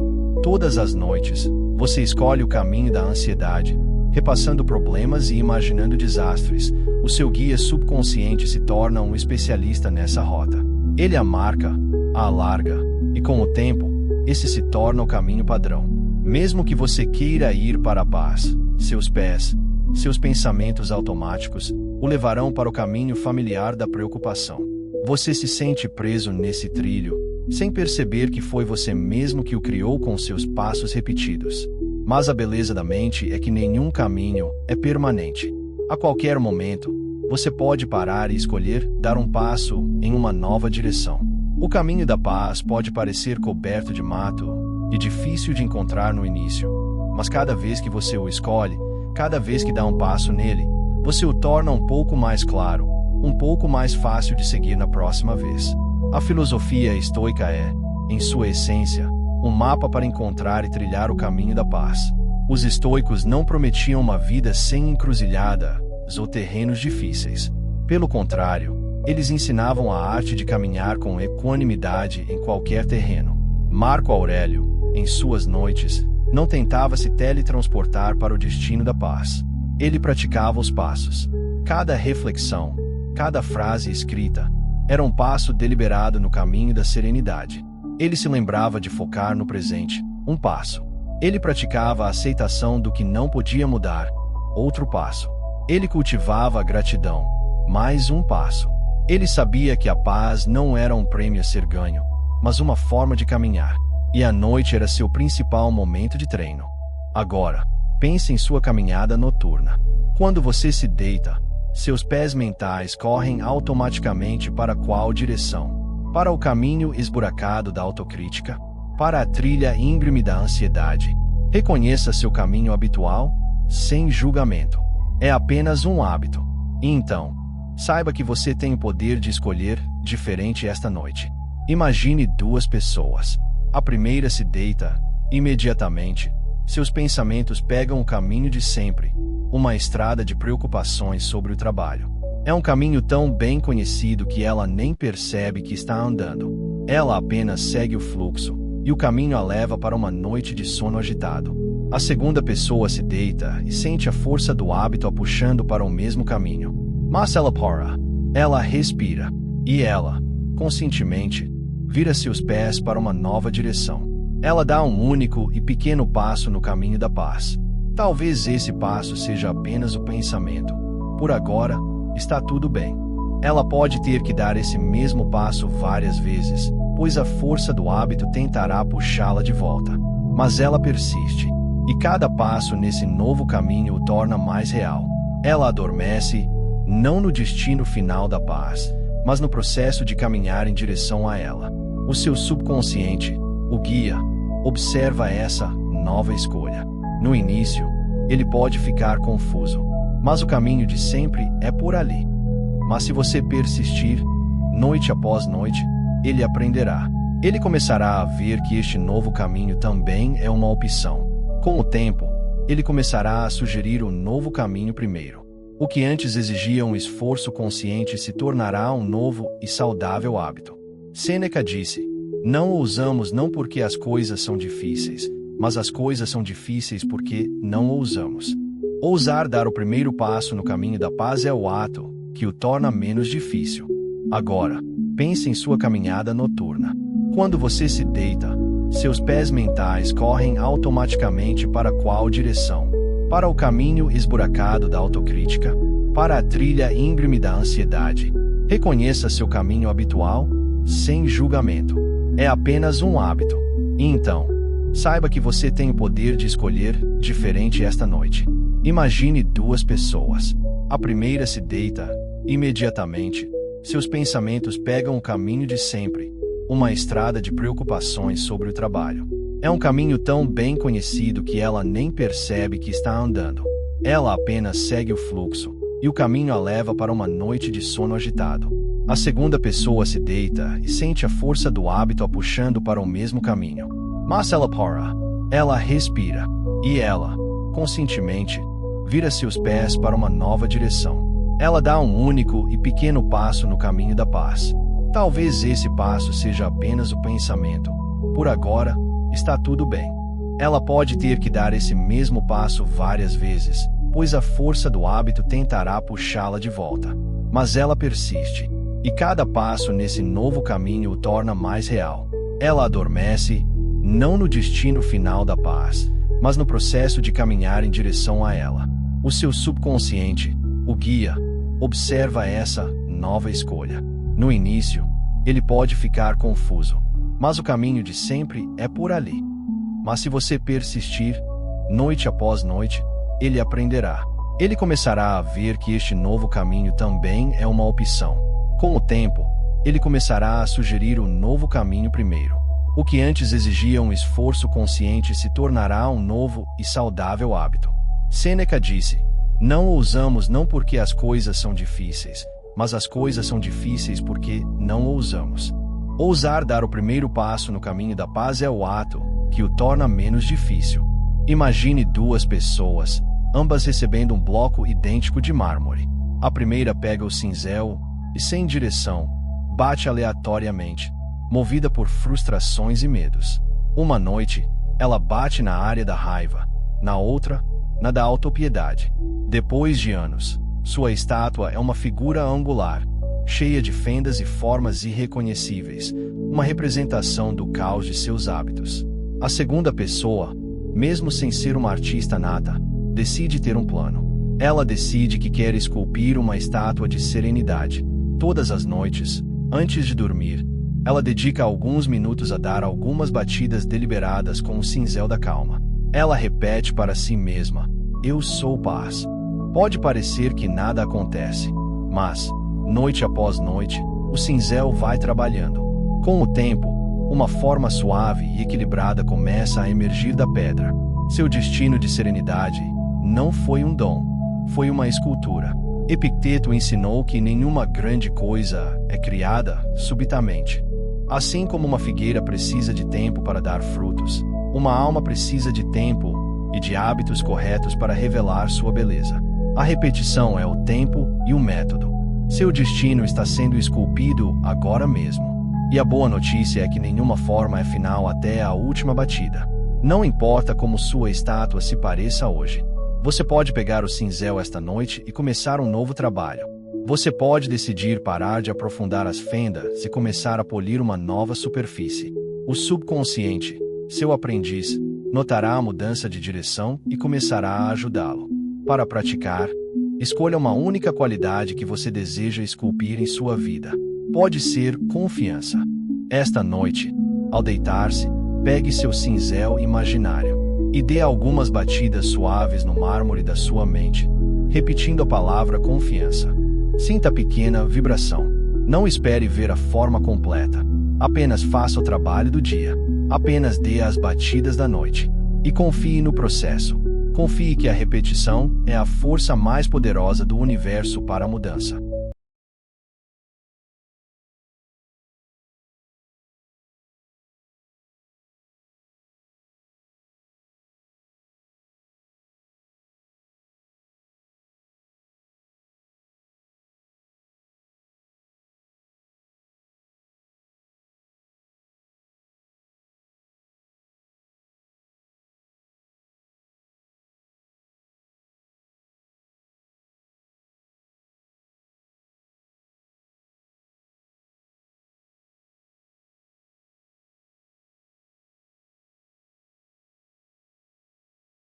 todas as noites, você escolhe o caminho da ansiedade, repassando problemas e imaginando desastres, o seu guia subconsciente se torna um especialista nessa rota. Ele a marca, a alarga, e com o tempo, esse se torna o caminho padrão. Mesmo que você queira ir para a paz, seus pés, seus pensamentos automáticos, o levarão para o caminho familiar da preocupação. Você se sente preso nesse trilho, sem perceber que foi você mesmo que o criou com seus passos repetidos. Mas a beleza da mente é que nenhum caminho é permanente. A qualquer momento, você pode parar e escolher dar um passo em uma nova direção. O caminho da paz pode parecer coberto de mato e difícil de encontrar no início, mas cada vez que você o escolhe, cada vez que dá um passo nele, você o torna um pouco mais claro, um pouco mais fácil de seguir na próxima vez. A filosofia estoica é, em sua essência, um mapa para encontrar e trilhar o caminho da paz. Os estoicos não prometiam uma vida sem encruzilhadas ou terrenos difíceis. Pelo contrário, eles ensinavam a arte de caminhar com equanimidade em qualquer terreno. Marco Aurélio, em suas noites, não tentava se teletransportar para o destino da paz. Ele praticava os passos. Cada reflexão, cada frase escrita, era um passo deliberado no caminho da serenidade. Ele se lembrava de focar no presente, um passo. Ele praticava a aceitação do que não podia mudar, outro passo. Ele cultivava a gratidão, mais um passo. Ele sabia que a paz não era um prêmio a ser ganho, mas uma forma de caminhar. E a noite era seu principal momento de treino. Agora, pense em sua caminhada noturna. Quando você se deita, seus pés mentais correm automaticamente para qual direção? Para o caminho esburacado da autocrítica? Para a trilha íngreme da ansiedade? Reconheça seu caminho habitual, sem julgamento. É apenas um hábito. E então, saiba que você tem o poder de escolher diferente esta noite. Imagine duas pessoas. A primeira se deita, imediatamente, seus pensamentos pegam o caminho de sempre, uma estrada de preocupações sobre o trabalho. É um caminho tão bem conhecido que ela nem percebe que está andando. Ela apenas segue o fluxo, e o caminho a leva para uma noite de sono agitado. A segunda pessoa se deita e sente a força do hábito a puxando para o mesmo caminho. Mas ela para. Ela respira. E ela, conscientemente, vira seus pés para uma nova direção. Ela dá um único e pequeno passo no caminho da paz. Talvez esse passo seja apenas o pensamento. Por agora, está tudo bem. Ela pode ter que dar esse mesmo passo várias vezes, pois a força do hábito tentará puxá-la de volta. Mas ela persiste. E cada passo nesse novo caminho o torna mais real. Ela adormece, não no destino final da paz, mas no processo de caminhar em direção a ela. O seu subconsciente, o guia, observa essa nova escolha. No início, ele pode ficar confuso, mas o caminho de sempre é por ali. Mas se você persistir, noite após noite, ele aprenderá. Ele começará a ver que este novo caminho também é uma opção. Com o tempo, ele começará a sugerir um novo caminho primeiro. O que antes exigia um esforço consciente se tornará um novo e saudável hábito. Sêneca disse: não ousamos não porque as coisas são difíceis, mas as coisas são difíceis porque não ousamos. Ousar dar o primeiro passo no caminho da paz é o ato que o torna menos difícil. Agora, pense em sua caminhada noturna. Quando você se deita, seus pés mentais correm automaticamente para qual direção? Para o caminho esburacado da autocrítica? Para a trilha íngreme da ansiedade? Reconheça seu caminho habitual, sem julgamento. É apenas um hábito. E então, saiba que você tem o poder de escolher diferente esta noite. Imagine duas pessoas. A primeira se deita, imediatamente, seus pensamentos pegam o caminho de sempre, uma estrada de preocupações sobre o trabalho. É um caminho tão bem conhecido que ela nem percebe que está andando. Ela apenas segue o fluxo, e o caminho a leva para uma noite de sono agitado. A segunda pessoa se deita e sente a força do hábito a puxando para o mesmo caminho. Mas ela para. Ela respira. E ela, conscientemente, vira seus pés para uma nova direção. Ela dá um único e pequeno passo no caminho da paz. Talvez esse passo seja apenas o pensamento. Por agora, está tudo bem. Ela pode ter que dar esse mesmo passo várias vezes, pois a força do hábito tentará puxá-la de volta. Mas ela persiste. E cada passo nesse novo caminho o torna mais real. Ela adormece, não no destino final da paz, mas no processo de caminhar em direção a ela. O seu subconsciente, o guia, observa essa nova escolha. No início, ele pode ficar confuso, mas o caminho de sempre é por ali. Mas se você persistir, noite após noite, ele aprenderá. Ele começará a ver que este novo caminho também é uma opção. Com o tempo, ele começará a sugerir um novo caminho primeiro. O que antes exigia um esforço consciente se tornará um novo e saudável hábito. Sêneca disse: não ousamos não porque as coisas são difíceis, mas as coisas são difíceis porque não ousamos. Ousar dar o primeiro passo no caminho da paz é o ato que o torna menos difícil. Imagine duas pessoas, ambas recebendo um bloco idêntico de mármore. A primeira pega o cinzel e, sem direção, bate aleatoriamente, movida por frustrações e medos. Uma noite, ela bate na área da raiva, na outra, na da autopiedade. Depois de anos, sua estátua é uma figura angular, cheia de fendas e formas irreconhecíveis, uma representação do caos de seus hábitos. A segunda pessoa, mesmo sem ser uma artista nata, decide ter um plano. Ela decide que quer esculpir uma estátua de serenidade. Todas as noites, antes de dormir, ela dedica alguns minutos a dar algumas batidas deliberadas com o cinzel da calma. Ela repete para si mesma: "Eu sou paz." Pode parecer que nada acontece, mas, noite após noite, o cinzel vai trabalhando. Com o tempo, uma forma suave e equilibrada começa a emergir da pedra. Seu destino de serenidade não foi um dom, foi uma escultura. Epicteto ensinou que nenhuma grande coisa é criada subitamente. Assim como uma figueira precisa de tempo para dar frutos, uma alma precisa de tempo e de hábitos corretos para revelar sua beleza. A repetição é o tempo e o método. Seu destino está sendo esculpido agora mesmo. E a boa notícia é que nenhuma forma é final até a última batida. Não importa como sua estátua se pareça hoje. Você pode pegar o cinzel esta noite e começar um novo trabalho. Você pode decidir parar de aprofundar as fendas e começar a polir uma nova superfície. O subconsciente, seu aprendiz, notará a mudança de direção e começará a ajudá-lo. Para praticar, escolha uma única qualidade que você deseja esculpir em sua vida. Pode ser confiança. Esta noite, ao deitar-se, pegue seu cinzel imaginário e dê algumas batidas suaves no mármore da sua mente, repetindo a palavra confiança. Sinta a pequena vibração. Não espere ver a forma completa. Apenas faça o trabalho do dia. Apenas dê as batidas da noite. E confie no processo. Confie que a repetição é a força mais poderosa do universo para a mudança.